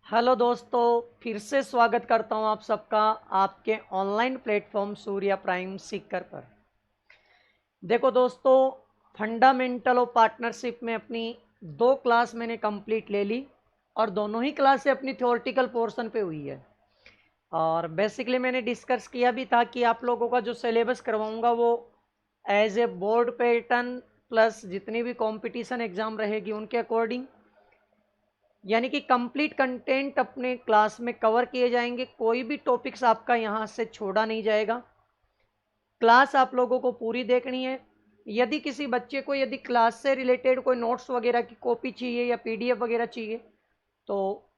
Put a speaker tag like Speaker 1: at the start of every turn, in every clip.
Speaker 1: Hello दोस्तों, फिर से स्वागत करता हूं आप सबका आपके online platform Surya prime Sikar पर। देखो दोस्तों, फंडामेंटल ऑफ पार्टनरशिप में अपनी 2 क्लास मैंने कंप्लीट ले ली और दोनों ही क्लासें अपनी थ्योरेटिकल पोर्शन पे हुई है। और बेसिकली मैंने डिस्कस किया भी था कि आप लोगों का जो सिलेबस करवाऊंगा वो as a board pattern plus जितनी भी कंपटीशन एग्जाम रहेगी उनके अकॉर्डिंग, यानी कि कंप्लीट कंटेंट अपने क्लास में कवर किए जाएंगे। कोई भी टॉपिक्स आपका यहाँ से छोड़ा नहीं जाएगा। क्लास आप लोगों को पूरी देखनी है। यदि किसी बच्चे को यदि क्लास से रिलेटेड कोई नोट्स वगैरह की कॉपी चाहिए या पीडीएफ वगैरह चाहिए तो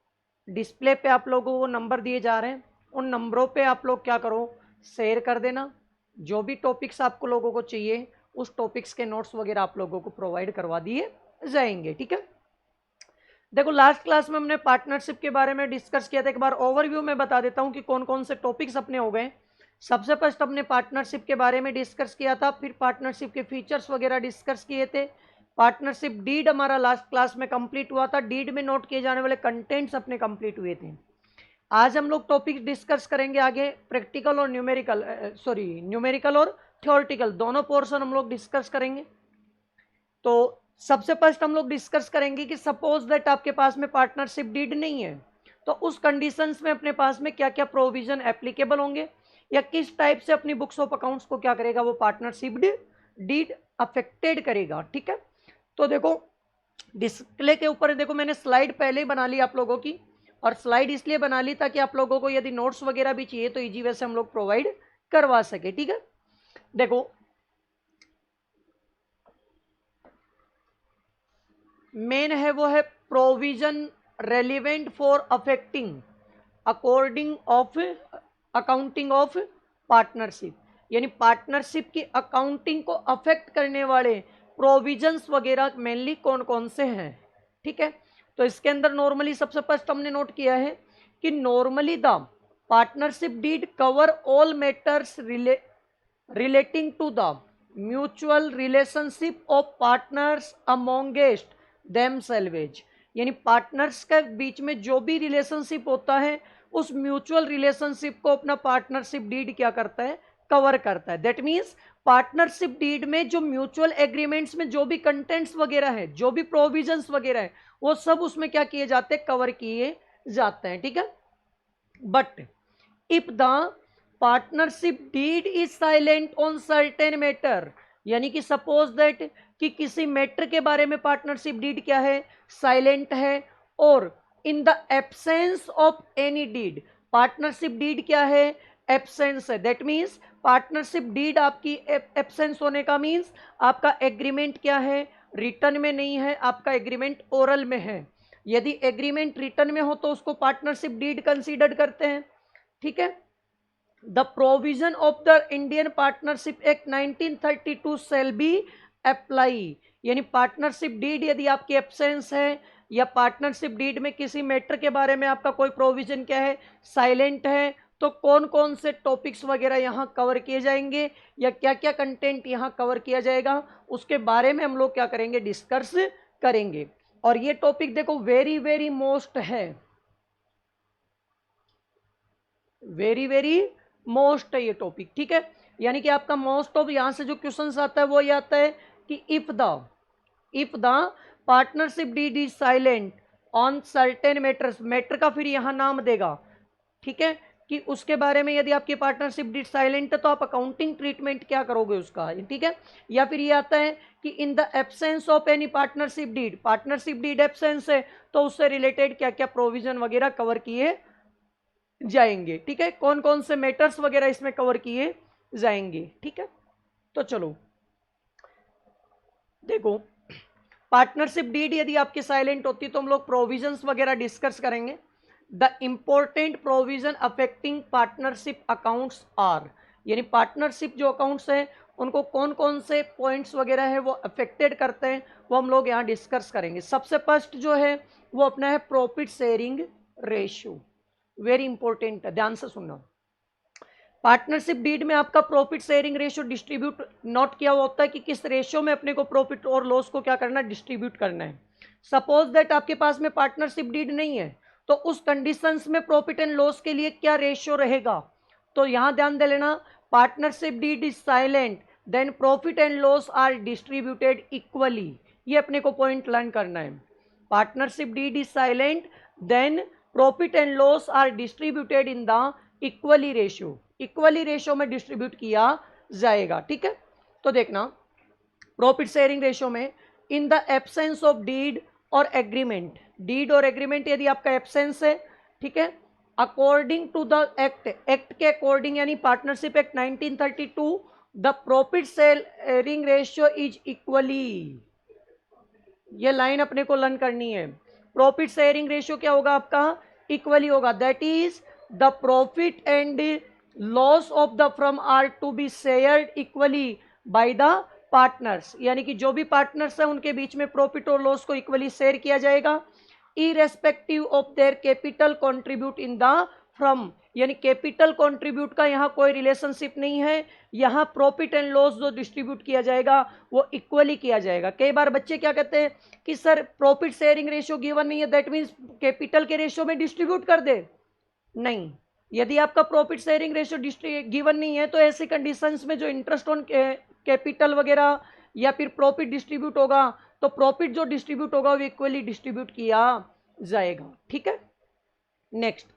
Speaker 1: डिस्प्ले पे आप लोगों को नंबर दिए जा रहे हैं, उन नंबरों पे आप लोग क्या करो, शेयर कर देना। जो भी टॉपिक्स आपको लोगों को चाहिए उस टॉपिक्स के नोट्स वगैरह आप लोगों को प्रोवाइड करवा दिए जाएंगे। ठीक है। देखो, लास्ट क्लास में हमने पार्टनरशिप के बारे में डिस्कस किया था। एक बार ओवरव्यू में बता देता हूं कि कौन कौन से टॉपिक्स अपने हो गए। सबसे फर्स्ट हमने पार्टनरशिप के बारे में डिस्कस किया था, फिर पार्टनरशिप के फीचर्स वगैरह डिस्कस किए थे। पार्टनरशिप डीड हमारा लास्ट क्लास में कंप्लीट हुआ था। डीड में नोट किए जाने वाले कंटेंट्स अपने कंप्लीट हुए थे। आज हम लोग टॉपिक डिस्कस करेंगे आगे, प्रैक्टिकल और न्यूमेरिकल, न्यूमेरिकल और थ्योरेटिकल दोनों पोर्शन हम लोग डिस्कस करेंगे। तो सबसे फर्स्ट हम लोग डिस्कस करेंगे कि सपोज दैट आपके पास में पार्टनरशिप डीड नहीं है तो उस कंडीशंस में अपने पास में क्या क्या प्रोविजन एप्लीकेबल होंगे या किस टाइप से अपनी बुक्स ऑफ अकाउंट्स को क्या करेगा वो पार्टनरशिप डीड अफेक्टेड करेगा। ठीक है। तो देखो, डिस्प्ले के ऊपर देखो मैंने स्लाइड पहले ही बना ली आप लोगों की, और स्लाइड इसलिए बना ली ताकि आप लोगों को यदि नोट्स वगैरह भी चाहिए तो इजी वे से हम लोग प्रोवाइड करवा सके। ठीक है। देखो, मेन है वो है provision relevant for affecting according of accounting of partnership, यानी पार्टनरशिप की अकाउंटिंग को अफेक्ट करने वाले प्रोविजंस वगैरह मेनली कौन कौन से हैं। ठीक है। तो इसके अंदर नॉर्मली सबसे फर्स्ट हमने नोट किया है कि normally the partnership deed cover all matters relating to the mutual relationship of partners amongst themselves, यानी पार्टनर्स के बीच में जो भी रिलेशनशिप होता है उस म्यूचुअल रिलेशनशिप को अपना पार्टनरशिप डीड क्या करता है, कवर करता है। दैट मीन्स पार्टनरशिप डीड में जो म्यूचुअल एग्रीमेंट्स में जो भी कंटेंट्स वगैरह है, जो भी प्रोविजंस वगैरह है, वो सब उसमें क्या किए जाते हैं, कवर किए जाते हैं। ठीक है। But if the partnership deed is silent on certain matter, यानी कि सपोज दैट कि किसी मैटर के बारे में पार्टनरशिप डीड क्या है, साइलेंट है, और in the absence of any deed, partnership deed क्या है, एब्सेंस है। दैट मीन्स पार्टनरशिप डीड आपकी एब्सेंस होने का मीन्स आपका एग्रीमेंट क्या है, रिटर्न में नहीं है, आपका एग्रीमेंट ओरल में है। यदि एग्रीमेंट रिटर्न में हो तो उसको पार्टनरशिप डीड कंसीडर करते हैं। ठीक है। The provision of the Indian partnership act 1932 shall be apply, यानी पार्टनरशिप डीड यदि आपकी एब्सेंस है या पार्टनरशिप डीड में किसी मैटर के बारे में आपका कोई प्रोविजन क्या है, साइलेंट है, तो कौन कौन से टॉपिक्स वगैरह यहाँ कवर किए जाएंगे या क्या क्या कंटेंट यहाँ कवर किया जाएगा उसके बारे में हम लोग क्या करेंगे, डिस्कस करेंगे। और ये टॉपिक देखो वेरी वेरी मोस्ट है, वेरी वेरी मोस्ट है ये टॉपिक। ठीक है। यानी कि आपका मोस्ट ऑफ यहां से जो क्वेश्चन आता है वो ये आता है कि if the partnership deed is silent on certain matters, matter का फिर यहां नाम देगा। ठीक है। कि उसके बारे में यदि आपकी पार्टनरशिप डीड साइलेंट है तो आप अकाउंटिंग ट्रीटमेंट क्या करोगे उसका। ठीक है। या फिर ये आता है कि in the absence of any partnership deed, partnership deed absence है तो उससे रिलेटेड क्या क्या प्रोविजन वगैरह कवर किए जाएंगे। ठीक है। कौन कौन से मैटर्स वगैरह इसमें कवर किए जाएंगे। ठीक है। तो चलो देखो, पार्टनरशिप डीड यदि आपकी साइलेंट होती तो हम लोग प्रोविजंस वगैरह डिस्कस करेंगे। The important provision affecting partnership accounts are, यानी पार्टनरशिप जो अकाउंट्स हैं उनको कौन कौन से पॉइंट्स वगैरह है वो अफेक्टेड करते हैं वो हम लोग यहाँ डिस्कस करेंगे। सबसे फर्स्ट जो है वो अपना है profit sharing ratio, very important है, ध्यान से सुनना। पार्टनरशिप डीड में आपका profit sharing ratio distribute note किया हुआ होता है कि किस रेशियो में अपने को प्रॉफिट और लॉस को क्या करना है, डिस्ट्रीब्यूट करना है। सपोज दैट आपके पास में पार्टनरशिप डीड नहीं है, तो उस कंडीशंस में प्रॉफिट एंड लॉस के लिए क्या रेशियो रहेगा, तो यहां ध्यान दे लेना, partnership deed is silent then profit and loss are distributed equally. ये अपने को पॉइंट लर्न करना है। Partnership deed is silent then profit and loss are distributed in the equally ratio, equally ratio में डिस्ट्रीब्यूट किया जाएगा। ठीक है, तो देखना प्रॉफिट शेयरिंग रेशियो में in the absence of deed और एग्रीमेंट, डीड और एग्रीमेंट यदि आपका एब्सेंस है, ठीक है, according to the act, act के अकॉर्डिंग यानी partnership act 1932, the profit sharing ratio is equally. ये लाइन अपने को लर्न करनी है। प्रॉफिट शेयरिंग रेशियो क्या होगा आपका, इक्वली होगा। That is the profit and loss of the firm are to be shared equally by the partners, यानी कि जो भी पार्टनर्स हैं उनके बीच में प्रॉफिट और लॉस को इक्वली शेयर किया जाएगा, irrespective of their capital contribute in the firm, यानी कैपिटल कंट्रीब्यूट का यहाँ कोई रिलेशनशिप नहीं है, यहाँ प्रॉफिट एंड लॉस जो डिस्ट्रीब्यूट किया जाएगा वो इक्वली किया जाएगा। कई बार बच्चे क्या कहते हैं कि sir profit sharing ratio given नहीं है, दैट मीन्स कैपिटल के रेशियो में डिस्ट्रीब्यूट कर दे। नहीं, यदि आपका प्रॉफिट शेयरिंग रेशियो गिवन नहीं है तो ऐसी कंडीशंस में जो इंटरेस्ट ऑन कैपिटल वगैरह या फिर प्रॉफिट डिस्ट्रीब्यूट होगा तो प्रॉफिट जो डिस्ट्रीब्यूट होगा वो इक्वली डिस्ट्रीब्यूट किया जाएगा। ठीक है, नेक्स्ट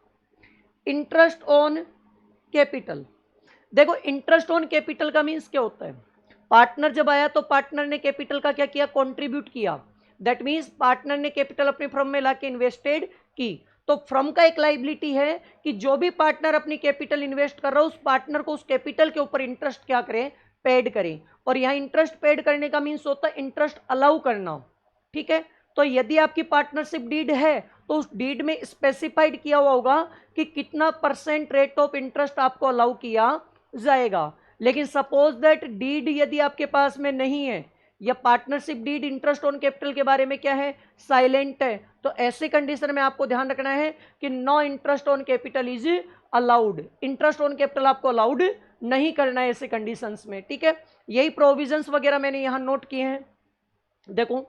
Speaker 1: इंटरेस्ट ऑन कैपिटल। देखो इंटरेस्ट ऑन कैपिटल का मीन्स क्या होता है, पार्टनर जब आया तो पार्टनर ने कैपिटल का क्या किया, कंट्रीब्यूट किया। दैट मीन्स पार्टनर ने कैपिटल अपनी फर्म में लाके इन्वेस्टेड की, तो फर्म का एक लाइबिलिटी है कि जो भी पार्टनर अपनी कैपिटल इन्वेस्ट कर रहा है उस पार्टनर को उस कैपिटल के ऊपर इंटरेस्ट क्या करें, पेड करें। और यहाँ इंटरेस्ट पेड करने का मीन्स होता है इंटरेस्ट अलाउ करना। ठीक है, तो यदि आपकी पार्टनरशिप डीड है तो उस डीड में स्पेसिफाइड किया हुआ होगा कि कितना % रेट ऑफ इंटरेस्ट आपको अलाउ किया जाएगा। लेकिन सपोज दैट डीड यदि आपके पास में नहीं है या partnership deed interest on capital के बारे में क्या है, साइलेंट है, तो ऐसे कंडीशन में आपको ध्यान रखना है कि no interest on capital is allowed, interest on capital आपको अलाउड नहीं करना है ऐसे कंडीशंस में। ठीक है, यही प्रोविजंस वगैरह मैंने यहाँ नोट किए हैं। देखो,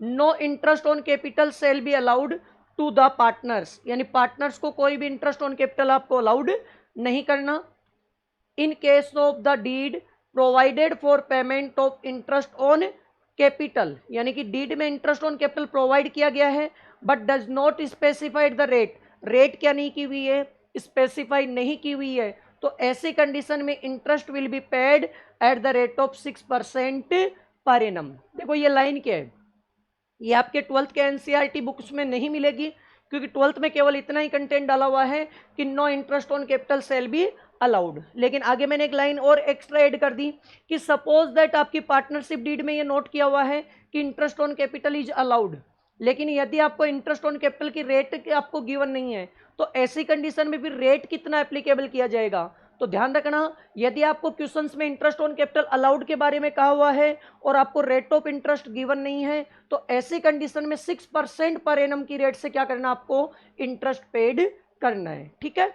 Speaker 1: no interest on capital shall be allowed to the partners, यानी पार्टनर्स को कोई भी इंटरेस्ट ऑन कैपिटल आपको अलाउड नहीं करना। In case of the deed provided for payment of interest on capital, यानी कि डीड में इंटरेस्ट ऑन कैपिटल प्रोवाइड किया गया है but does not specified the rate, rate क्या नहीं की हुई है, स्पेसिफाई नहीं की हुई है, तो ऐसे कंडीशन में interest will be paid eight the rate of 6% per annum. देखो ये लाइन क्या है, ये आपके 12th के एनसीईआरटी बुक्स में नहीं मिलेगी क्योंकि 12th में केवल इतना ही कंटेंट डाला हुआ है कि no interest on capital shall be allowed. लेकिन आगे मैंने एक लाइन और एक्स्ट्रा ऐड कर दी कि सपोज दैट आपकी पार्टनरशिप डीड में ये नोट किया हुआ है कि interest on capital is allowed, लेकिन यदि आपको इंटरेस्ट ऑन कैपिटल की रेट आपको गिवन नहीं है तो ऐसी कंडीशन में फिर रेट कितना एप्लीकेबल किया जाएगा। तो ध्यान रखना, यदि आपको क्वेश्चंस में इंटरेस्ट ऑन कैपिटल अलाउड के बारे में कहा हुआ है और आपको रेट ऑफ इंटरेस्ट गिवन नहीं है तो ऐसी कंडीशन में 6% पर एनम की रेट से क्या करना, आपको इंटरेस्ट पेड करना है। ठीक है,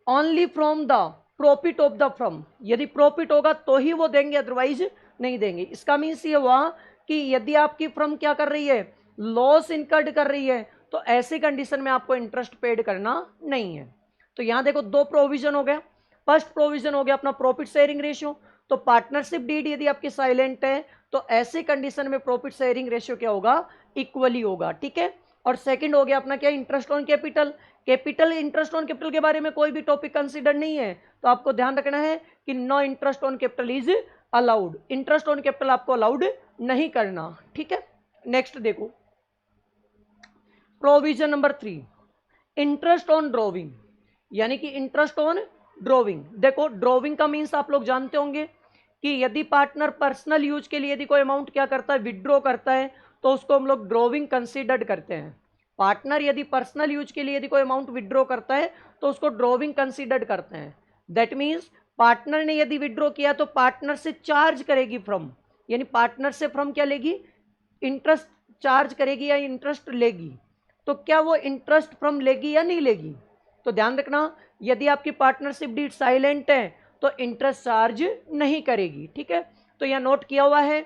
Speaker 1: only from the profit of the firm, यदि प्रॉफिट होगा तो ही वो देंगे, अदरवाइज नहीं देंगे। इसका मीन्स ये हुआ कि यदि आपकी फर्म क्या कर रही है, लॉस इनकर्ड कर रही है, तो ऐसी कंडीशन में आपको इंटरेस्ट पेड करना नहीं है। तो यहां देखो दो प्रोविजन हो गया। फर्स्ट प्रोविजन हो गया अपना प्रॉफिट शेयरिंग रेशियो, तो पार्टनरशिप डीड यदि आपकी साइलेंट है तो ऐसे कंडीशन में प्रॉफिट शेयरिंग रेशियो क्या होगा, इक्वली होगा। ठीक है, और सेकंड हो गया अपना क्या, interest on capital. Capital interest on capital के बारे में कोई भी टॉपिक कंसीडर नहीं है तो आपको ध्यान रखना है कि no interest on capital is allowed, interest on capital आपको अलाउड नहीं करना। ठीक है, नेक्स्ट देखो provision number 3, interest on drawing, यानी कि इंटरेस्ट ऑन ड्रॉविंग। देखो ड्रॉविंग का मीन्स आप लोग जानते होंगे कि यदि पार्टनर पर्सनल यूज के लिए यदि कोई अमाउंट क्या करता है, विड्रॉ करता है, तो उसको हम लोग ड्रॉविंग कंसीडर्ड करते हैं। पार्टनर यदि पर्सनल यूज के लिए यदि कोई अमाउंट विड्रॉ करता है तो उसको ड्रॉविंग कंसीडर्ड करते हैं। दैट मीन्स पार्टनर ने यदि विड्रॉ किया तो पार्टनर से चार्ज करेगी फर्म, यानी पार्टनर से फर्म क्या लेगी, इंटरेस्ट चार्ज करेगी या इंटरेस्ट लेगी। तो क्या वो इंटरेस्ट फर्म लेगी या नहीं लेगी, तो ध्यान रखना, यदि आपकी पार्टनरशिप डीड साइलेंट है तो इंटरेस्ट चार्ज नहीं करेगी। ठीक है, तो यहां नोट किया हुआ है,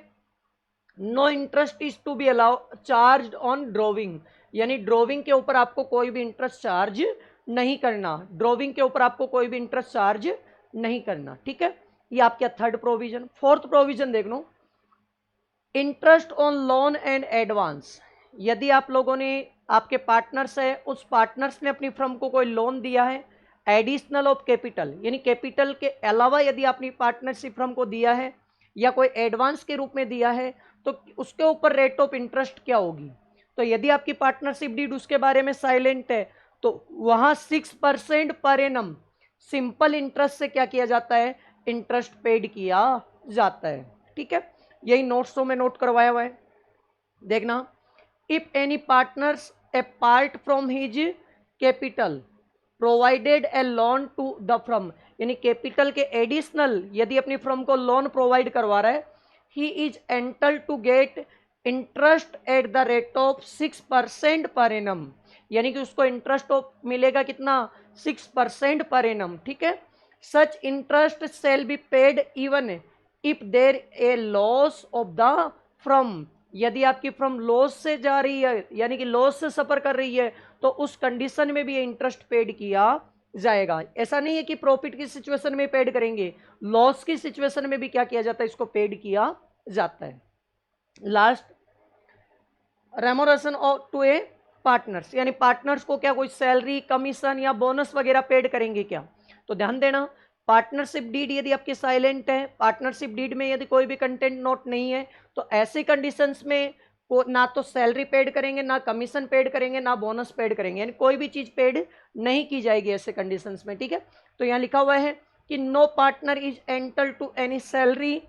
Speaker 1: no interest is to be allow charge on drawing, यानी ड्रॉविंग के ऊपर आपको कोई भी इंटरेस्ट चार्ज नहीं करना, ड्रॉविंग के ऊपर आपको कोई भी इंटरेस्ट चार्ज नहीं करना। ठीक है, ये आपका थर्ड प्रोविजन। फोर्थ प्रोविजन देख लो, interest on loan and advance. यदि आप लोगों ने, आपके पार्टनर्स है, उस पार्टनर्स ने अपनी फर्म को कोई लोन दिया है एडिशनल ऑफ कैपिटल, यानी कैपिटल के अलावा यदि आपने पार्टनरशिप फर्म को दिया है या कोई एडवांस के रूप में दिया है, तो उसके ऊपर रेट ऑफ इंटरेस्ट क्या होगी। तो यदि आपकी पार्टनरशिप डीड उसके बारे में साइलेंट है तो वहां 6% पर एनम सिंपल इंटरेस्ट से क्या किया जाता है, इंटरेस्ट पेड किया जाता है। ठीक है, यही नोट्सों में नोट करवाया हुआ है, देखना। If any partners apart from his capital provided a loan to the firm, यानी कैपिटल के एडिशनल यदि अपनी फर्म को लोन प्रोवाइड करवा रहा है, he is entitled to get interest at the rate of 6% per annum, यानी कि उसको इंटरेस्ट मिलेगा कितना, 6% पर एनम। ठीक है, such interest shall be paid even if there a loss of the firm, यदि आपकी फर्म लॉस से जा रही है, यानी कि लॉस से सफर कर रही है, तो उस कंडीशन में भी ये इंटरेस्ट पेड किया जाएगा। ऐसा नहीं है कि प्रॉफिट की सिचुएशन में पेड करेंगे, लॉस की सिचुएशन में भी क्या किया जाता है, इसको पेड किया जाता है। Last, remuneration to a partners, यानी पार्टनर्स को क्या कोई सैलरी, कमीशन या बोनस वगैरह पेड करेंगे क्या। तो ध्यान देना, पार्टनरशिप डीड यदि आपकी साइलेंट है, पार्टनरशिप डीड में यदि कोई भी कंटेंट नोट नहीं है, तो ऐसे कंडीशंस में को ना तो सैलरी पेड करेंगे, ना कमीशन पेड करेंगे, ना बोनस पेड करेंगे, यानी कोई भी चीज पेड नहीं की जाएगी ऐसे कंडीशंस में। ठीक है, तो यहाँ लिखा हुआ है कि no partner is entitled to any salary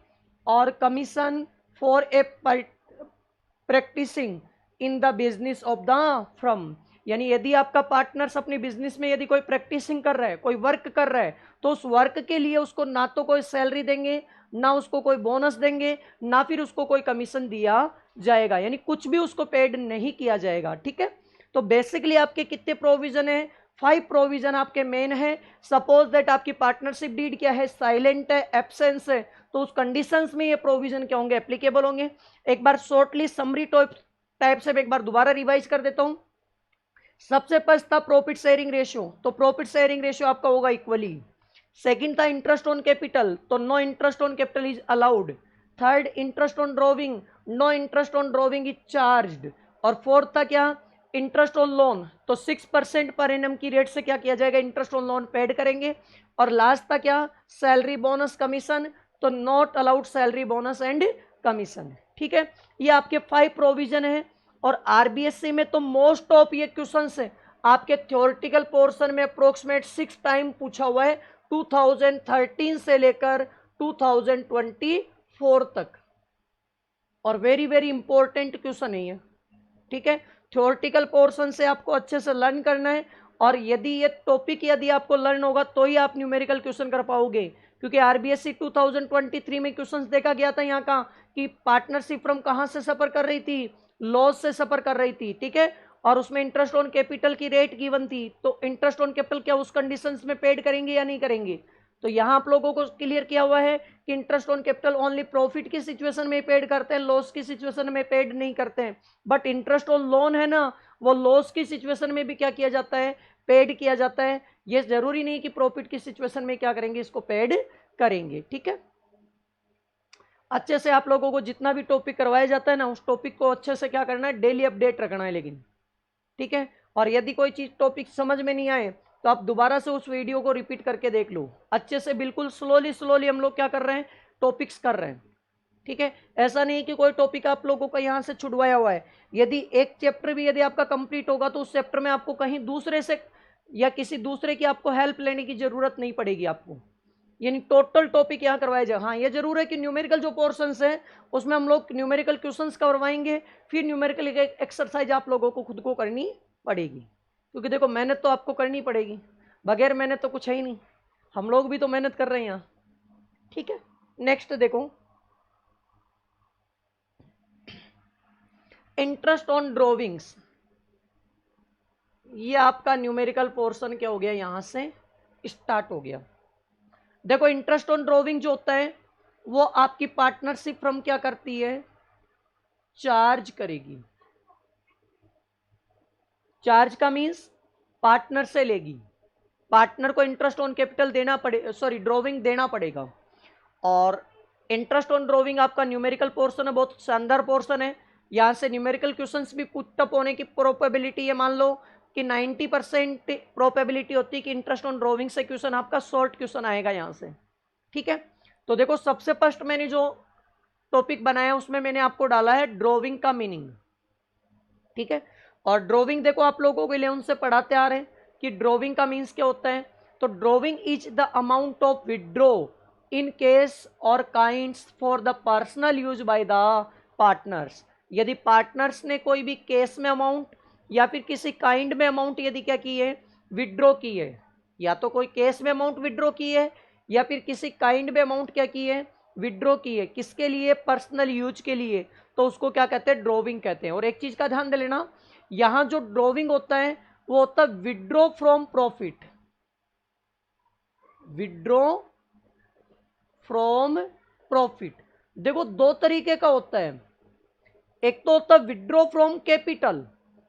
Speaker 1: और commission for a practising in the business of the firm, यानी यदि आपका पार्टनर्स अपनी बिजनेस में यदि कोई प्रैक्टिसिंग कर रहा है, कोई वर्क कर रहा है, तो उस वर्क के लिए उसको ना तो कोई सैलरी देंगे, ना उसको कोई बोनस देंगे, ना फिर उसको कोई कमीशन दिया जाएगा, यानी कुछ भी उसको पेड नहीं किया जाएगा। ठीक है, तो बेसिकली आपके कितने प्रोविजन है, 5 प्रोविजन आपके मेन है। सपोज दैट आपकी पार्टनरशिप डीड क्या है, साइलेंट है, एब्सेंस है, तो उस कंडीशंस में ये प्रोविजन क्या होंगे, एप्लीकेबल होंगे। एक बार शॉर्टली समरी टाइप से एक बार दोबारा रिवाइज कर देता हूं। सबसे फर्स्ट था प्रॉफिट शेयरिंग रेशियो, तो प्रॉफिट शेयरिंग रेशियो आपका होगा इक्वली। सेकंड था इंटरेस्ट ऑन कैपिटल, तो no interest on capital is allowed. Third, interest on drawing, no interest on drawing is charged. और फोर्थ था क्या, इंटरेस्ट ऑन लोन, तो 6% per annum की रेट से क्या किया जाएगा, इंटरेस्ट ऑन लोन पेड करेंगे। और लास्ट था क्या, सैलरी बोनस कमीशन, तो not allowed salary bonus and commission. ठीक है, ये आपके 5 प्रोविजन है। और आरबीएससी में तो मोस्ट ऑफ ये क्वेश्चंस है आपके थ्योरेटिकल पोर्शन में अप्रोक्सीमेट 6 टाइम पूछा हुआ है, 2013 से लेकर 2024 तक, और वेरी वेरी इंपॉर्टेंट क्वेश्चन है ये। ठीक है, थ्योरेटिकल पोर्शन से आपको अच्छे से लर्न करना है, और यदि ये टॉपिक यदि आपको लर्न होगा तो ही आप न्यूमेरिकल क्वेश्चन कर पाओगे, क्योंकि आरबीएससी 2023 में क्वेश्चंस देखा गया था यहाँ का कि पार्टनरशिप फर्म कहाँ से सफर कर रही थी, लॉस से सफर कर रही थी। ठीक है, और उसमें इंटरेस्ट ऑन कैपिटल की रेट गिवन थी, तो इंटरेस्ट ऑन कैपिटल क्या उस कंडीशंस में पेड करेंगे या नहीं करेंगे। तो यहाँ आप लोगों को क्लियर किया हुआ है कि interest on capital only profit की सिचुएशन में पेड करते हैं, लॉस की सिचुएशन में पेड नहीं करते हैं। बट इंटरेस्ट ऑन लोन है ना, वो लॉस की सिचुएशन में भी क्या किया जाता है, पेड किया जाता है। ये जरूरी नहीं कि प्रॉफिट की सिचुएशन में क्या करेंगे, इसको पेड करेंगे। ठीक है, अच्छे से आप लोगों को जितना भी टॉपिक करवाया जाता है ना, उस टॉपिक को अच्छे से क्या करना है, डेली अपडेट रखना है लेकिन। ठीक है, और यदि कोई चीज टॉपिक समझ में नहीं आए तो आप दोबारा से उस वीडियो को रिपीट करके देख लो अच्छे से, बिल्कुल स्लोली स्लोली हम लोग क्या कर रहे हैं, टॉपिक्स कर रहे हैं। ठीक है, ऐसा नहीं कि कोई टॉपिक आप लोगों का यहाँ से छुड़वाया हुआ है। यदि एक चैप्टर भी यदि आपका कंप्लीट होगा तो उस चैप्टर में आपको कहीं दूसरे से या किसी दूसरे की आपको हेल्प लेने की जरूरत नहीं पड़ेगी आपको, यानी टोटल टॉपिक यहाँ करवाया जाए। हाँ, ये जरूर है कि न्यूमेरिकल जो पोर्शंस है उसमें हम लोग न्यूमेरिकल क्वेश्चंस करवाएंगे, फिर न्यूमेरिकल एक्सरसाइज आप लोगों को खुद को करनी पड़ेगी, क्योंकि देखो मेहनत तो आपको करनी पड़ेगी, बगैर मेहनत तो कुछ है ही नहीं, हम लोग भी तो मेहनत कर रहे हैं यहाँ। ठीक है, नेक्स्ट देखो, इंटरेस्ट ऑन ड्रॉविंग्स, ये आपका न्यूमेरिकल पोर्शन क्या हो गया, यहां से स्टार्ट हो गया। देखो इंटरेस्ट ऑन ड्रॉविंग जो होता है वो आपकी पार्टनरशिप फर्म क्या करती है, चार्ज करेगी। चार्ज का मीन्स पार्टनर से लेगी, पार्टनर को इंटरेस्ट ऑन कैपिटल देना पड़े, सॉरी ड्रॉविंग देना पड़ेगा। और इंटरेस्ट ऑन ड्रॉविंग आपका न्यूमेरिकल पोर्शन है, बहुत शानदार पोर्शन है। यहां से न्यूमेरिकल क्वेश्चंस भी पुटअप होने की प्रोबेबिलिटी है, मान लो कि 90% प्रोबेबिलिटी होती है कि इंटरेस्ट ऑन ड्रॉविंग से क्वेश्चन आपका शॉर्ट क्वेश्चन आएगा यहां से। ठीक है, तो देखो सबसे फर्स्ट मैंने जो टॉपिक बनाया उसमें मैंने आपको डाला है ड्रॉविंग का मीनिंग। ठीक है, और ड्रॉविंग देखो आप लोगों को 11 से पढ़ाते आ रहे हैं कि ड्रॉविंग का मीन्स क्या होता है। तो drawing is the amount of withdraw in case or kinds for the personal use by the partners. यदि पार्टनर्स ने कोई भी केस में अमाउंट या फिर किसी काइंड में अमाउंट यदि क्या की है, विड्रॉ की है, या तो कोई केस में अमाउंट विड्रॉ की है या फिर किसी काइंड में अमाउंट क्या की है, विड्रॉ की है, किसके लिए, पर्सनल यूज के लिए, तो उसको क्या कहते हैं, ड्रॉविंग कहते हैं। और एक चीज का ध्यान दे लेना, यहां जो ड्रॉविंग होता है वो होता है withdraw from profit, withdraw from profit. देखो दो तरीके का होता है, एक तो होता है विड्रॉ फ्रॉम कैपिटल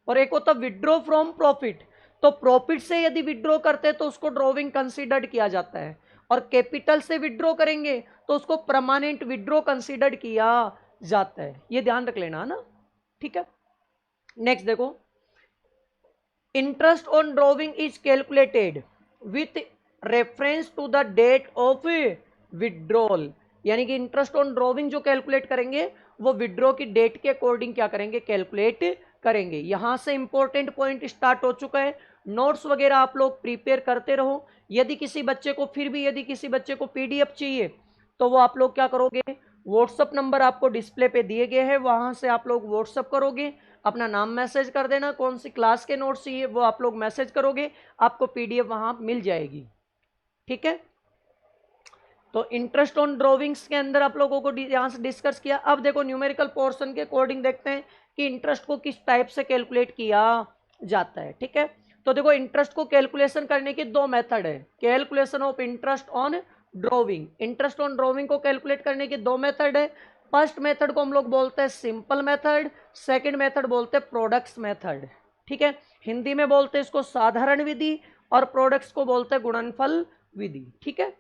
Speaker 1: और एक होता है विड्रॉ फ्रॉम प्रॉफिट। तो प्रॉफिट से यदि विड्रॉ करते हैं तो उसको ड्रॉविंग कंसीडर्ड किया जाता है, और कैपिटल से विड्रॉ करेंगे तो उसको परमानेंट विड्रॉ कंसीडर्ड किया जाता है। ये ध्यान रख लेना है ना। ठीक है, नेक्स्ट देखो, interest on drawing is calculated with reference to the date of withdrawal. यानी कि इंटरेस्ट ऑन ड्रॉविंग जो कैलकुलेट करेंगे वो विड्रॉ की डेट के अकॉर्डिंग क्या करेंगे, कैलकुलेट करेंगे। यहां से इंपॉर्टेंट पॉइंट स्टार्ट हो चुका है, नोट्स वगैरह आप लोग प्रिपेयर करते रहो। यदि किसी बच्चे को फिर भी यदि किसी बच्चे को पीडीएफ चाहिए तो वो आप लोग क्या करोगे, व्हाट्सअप नंबर आपको डिस्प्ले पे दिए गए हैं, वहां से आप लोग व्हाट्सअप करोगे, अपना नाम मैसेज कर देना, कौन सी क्लास के नोट्स चाहिए वो आप लोग मैसेज करोगे, आपको पीडीएफ वहां मिल जाएगी। ठीक है, तो इंटरेस्ट ऑन ड्रॉविंग्स के अंदर आप लोगों को यहां से डिस्कस किया। अब देखो न्यूमेरिकल पोर्शन के अकॉर्डिंग देखते हैं कि इंटरेस्ट को किस टाइप से कैलकुलेट किया जाता है। ठीक है, तो देखो इंटरेस्ट को कैलकुलेशन करने की दो मेथड है, calculation of interest on drawing. Interest on drawing को कैलकुलेट करने की दो मेथड है। फर्स्ट मेथड को हम लोग बोलते हैं सिंपल मेथड, सेकंड मेथड बोलते हैं प्रोडक्ट्स मेथड। ठीक है, हिंदी में बोलते हैं इसको साधारण विधि और प्रोडक्ट्स को बोलते हैं गुणनफल विधि। ठीक है,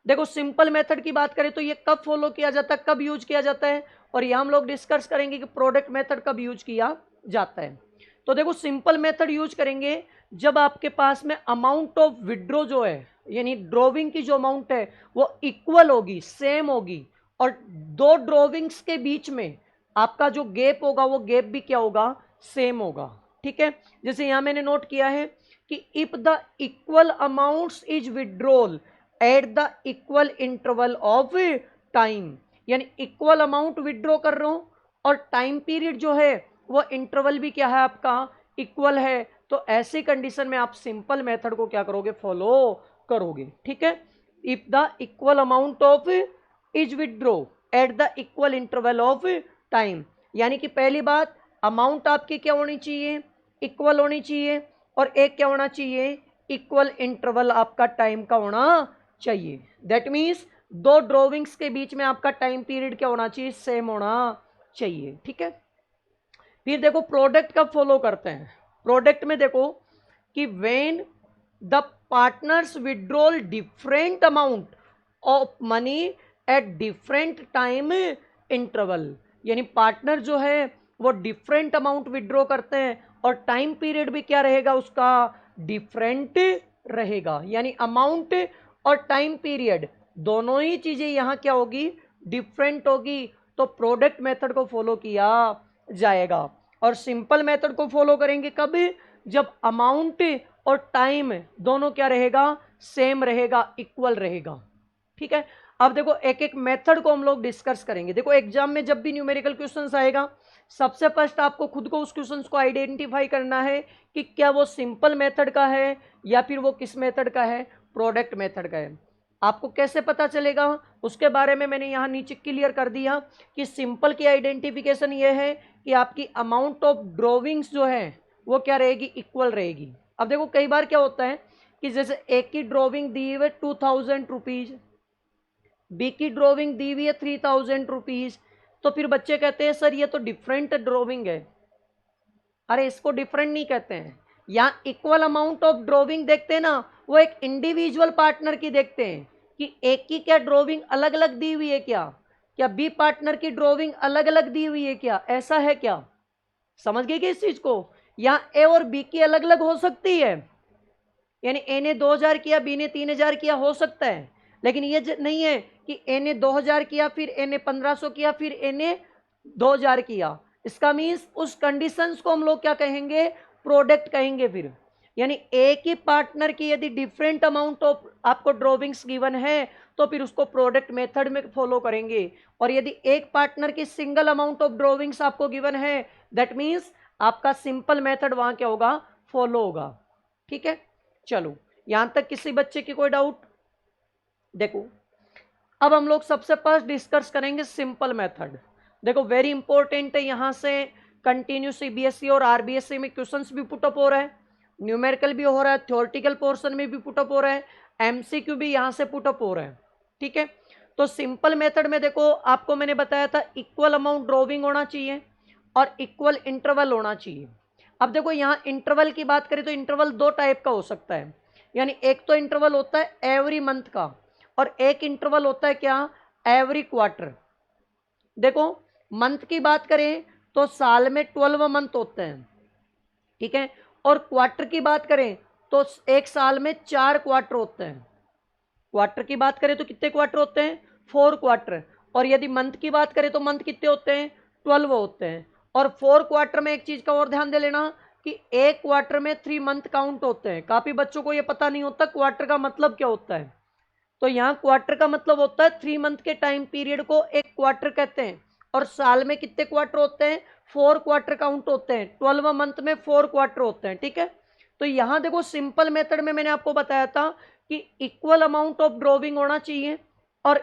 Speaker 1: देखो सिंपल मेथड की बात करें तो ये कब फॉलो किया जाता है, कब यूज किया जाता है, और यहां हम लोग डिस्कस करेंगे कि प्रोडक्ट मेथड कब यूज किया जाता है। तो देखो सिंपल मेथड यूज करेंगे जब आपके पास में अमाउंट ऑफ विड्रॉ जो है, यानी ड्रॉविंग की जो अमाउंट है वो इक्वल होगी, सेम होगी, और दो ड्रॉविंग्स के बीच में आपका जो गैप होगा वो गैप भी क्या होगा, सेम होगा। ठीक है, जैसे यहां मैंने नोट किया है कि if the equal amounts is withdrawal at the equal interval of time, यानी इक्वल अमाउंट विड्रॉ कर रहा हूं और टाइम पीरियड जो है वो इंटरवल भी क्या है आपका, इक्वल है, तो ऐसी कंडीशन में आप सिंपल मेथड को क्या करोगे, फॉलो करोगे। ठीक है, if the equal amount of is withdraw at the equal interval of time, यानी कि पहली बात अमाउंट आपकी क्या होनी चाहिए, इक्वल होनी चाहिए, और एक क्या होना चाहिए, इक्वल इंटरवल आपका टाइम का होना चाहिए। दैट मीन्स दो ड्रॉविंग्स के बीच में आपका टाइम पीरियड क्या होना चाहिए, सेम होना चाहिए। ठीक है, फिर देखो प्रोडक्ट कब फॉलो करते हैं। प्रोडक्ट में देखो कि when the partners withdrawal different amount of money at different time interval, यानी पार्टनर जो है वो डिफरेंट अमाउंट विड्रॉ करते हैं और टाइम पीरियड भी क्या रहेगा उसका, डिफरेंट रहेगा, यानी अमाउंट और टाइम पीरियड दोनों ही चीजें यहां क्या होगी, डिफरेंट होगी, तो प्रोडक्ट मेथड को फॉलो किया जाएगा। और सिंपल मेथड को फॉलो करेंगे कब, जब अमाउंट और टाइम दोनों क्या रहेगा, सेम रहेगा, इक्वल रहेगा। ठीक है, अब देखो एक एक मेथड को हम लोग डिस्कस करेंगे। देखो एग्जाम में जब भी न्यूमेरिकल क्वेश्चंस आएगा सबसे फर्स्ट आपको खुद को उस क्वेश्चंस को आइडेंटिफाई करना है कि क्या वो सिंपल मेथड का है या फिर वो किस मेथड का है, प्रोडक्ट मेथड का है। आपको कैसे पता चलेगा उसके बारे में मैंने यहाँ नीचे क्लियर कर दिया कि सिंपल की आइडेंटिफिकेशन ये है कि आपकी अमाउंट ऑफ ड्रॉविंग्स जो है वो क्या रहेगी, इक्वल रहेगी। अब देखो कई बार क्या होता है कि जैसे ए की ड्रॉविंग दी हुई है 2000 रुपीज, बी की ड्रॉविंग दी हुई है 3000 रुपीज, तो फिर बच्चे कहते हैं सर ये तो डिफरेंट ड्रॉविंग है। अरे इसको डिफरेंट नहीं कहते हैं, यहाँ इक्वल अमाउंट ऑफ ड्रॉविंग देखते हैं ना, वो एक इंडिविजुअल पार्टनर की देखते हैं कि एक की क्या ड्रॉविंग अलग अलग दी हुई है, क्या बी पार्टनर की ड्रॉविंग अलग अलग दी हुई है, क्या ऐसा है क्या? समझ गए कि इस चीज को? यहाँ ए और बी की अलग अलग हो सकती है, यानी ए ने 2000 किया, बी ने 3000 किया, हो सकता है। लेकिन ये नहीं है कि ए ने 2000 किया, फिर ए ने 1500 किया, फिर ए ने 2000 किया। इसका मीन्स उस कंडीशंस को हम लोग क्या कहेंगे, प्रोडक्ट कहेंगे फिर। यानी एक ही पार्टनर की यदि डिफरेंट अमाउंट ऑफ आपको ड्रॉविंग्स गिवन है तो फिर उसको प्रोडक्ट मेथड में फॉलो करेंगे। और यदि एक पार्टनर की सिंगल अमाउंट ऑफ ड्रॉविंग्स आपको गिवन है, दैट मीन्स आपका सिंपल मेथड वहां क्या होगा, फॉलो होगा। ठीक है, चलो यहां तक किसी बच्चे की कोई डाउट? देखो अब हम लोग सबसे फर्स्ट डिस्कस करेंगे सिंपल मेथड। देखो वेरी इंपॉर्टेंट है, यहां से कंटिन्यूस सीबीएसई और आरबीएसई में क्वेश्चंस भी पुटअप हो रहा है, न्यूमेरिकल भी हो रहा है, थ्योरेटिकल पोर्शन में भी पुटअप हो रहा है, एमसीक्यू भी यहां से पुटअप हो रहा है। ठीक है, तो सिंपल मेथड में देखो आपको मैंने बताया था इक्वल अमाउंट ड्रॉविंग होना चाहिए और इक्वल इंटरवल होना चाहिए। अब देखो यहाँ इंटरवल की बात करें तो इंटरवल दो टाइप का हो सकता है, यानी एक तो इंटरवल होता है एवरी मंथ का और एक इंटरवल होता है क्या, एवरी क्वार्टर। देखो मंथ की बात करें तो साल में 12 मंथ होते हैं, ठीक है, और क्वार्टर की बात करें तो एक साल में 4 क्वार्टर होते हैं। क्वार्टर की बात करें तो कितने क्वार्टर होते हैं, 4 क्वार्टर। और यदि मंथ की बात करें तो मंथ कितने होते हैं, 12 होते हैं। और 4 क्वार्टर में एक चीज का और ध्यान दे लेना कि एक क्वार्टर में 3 मंथ काउंट होते हैं। काफी बच्चों को यह पता नहीं होता क्वार्टर का मतलब क्या होता है। तो यहाँ क्वार्टर का मतलब होता है 3 मंथ के टाइम पीरियड को एक क्वार्टर कहते हैं। और साल में कितने क्वार्टर होते हैं, 4 क्वार्टर काउंट होते हैं, 12 मंथ में 4 क्वार्टर होते हैं। ठीक है, तो यहाँ देखो सिंपल मेथड में मैंने आपको बताया था कि इक्वल अमाउंट ऑफ ड्रॉविंग होना चाहिए और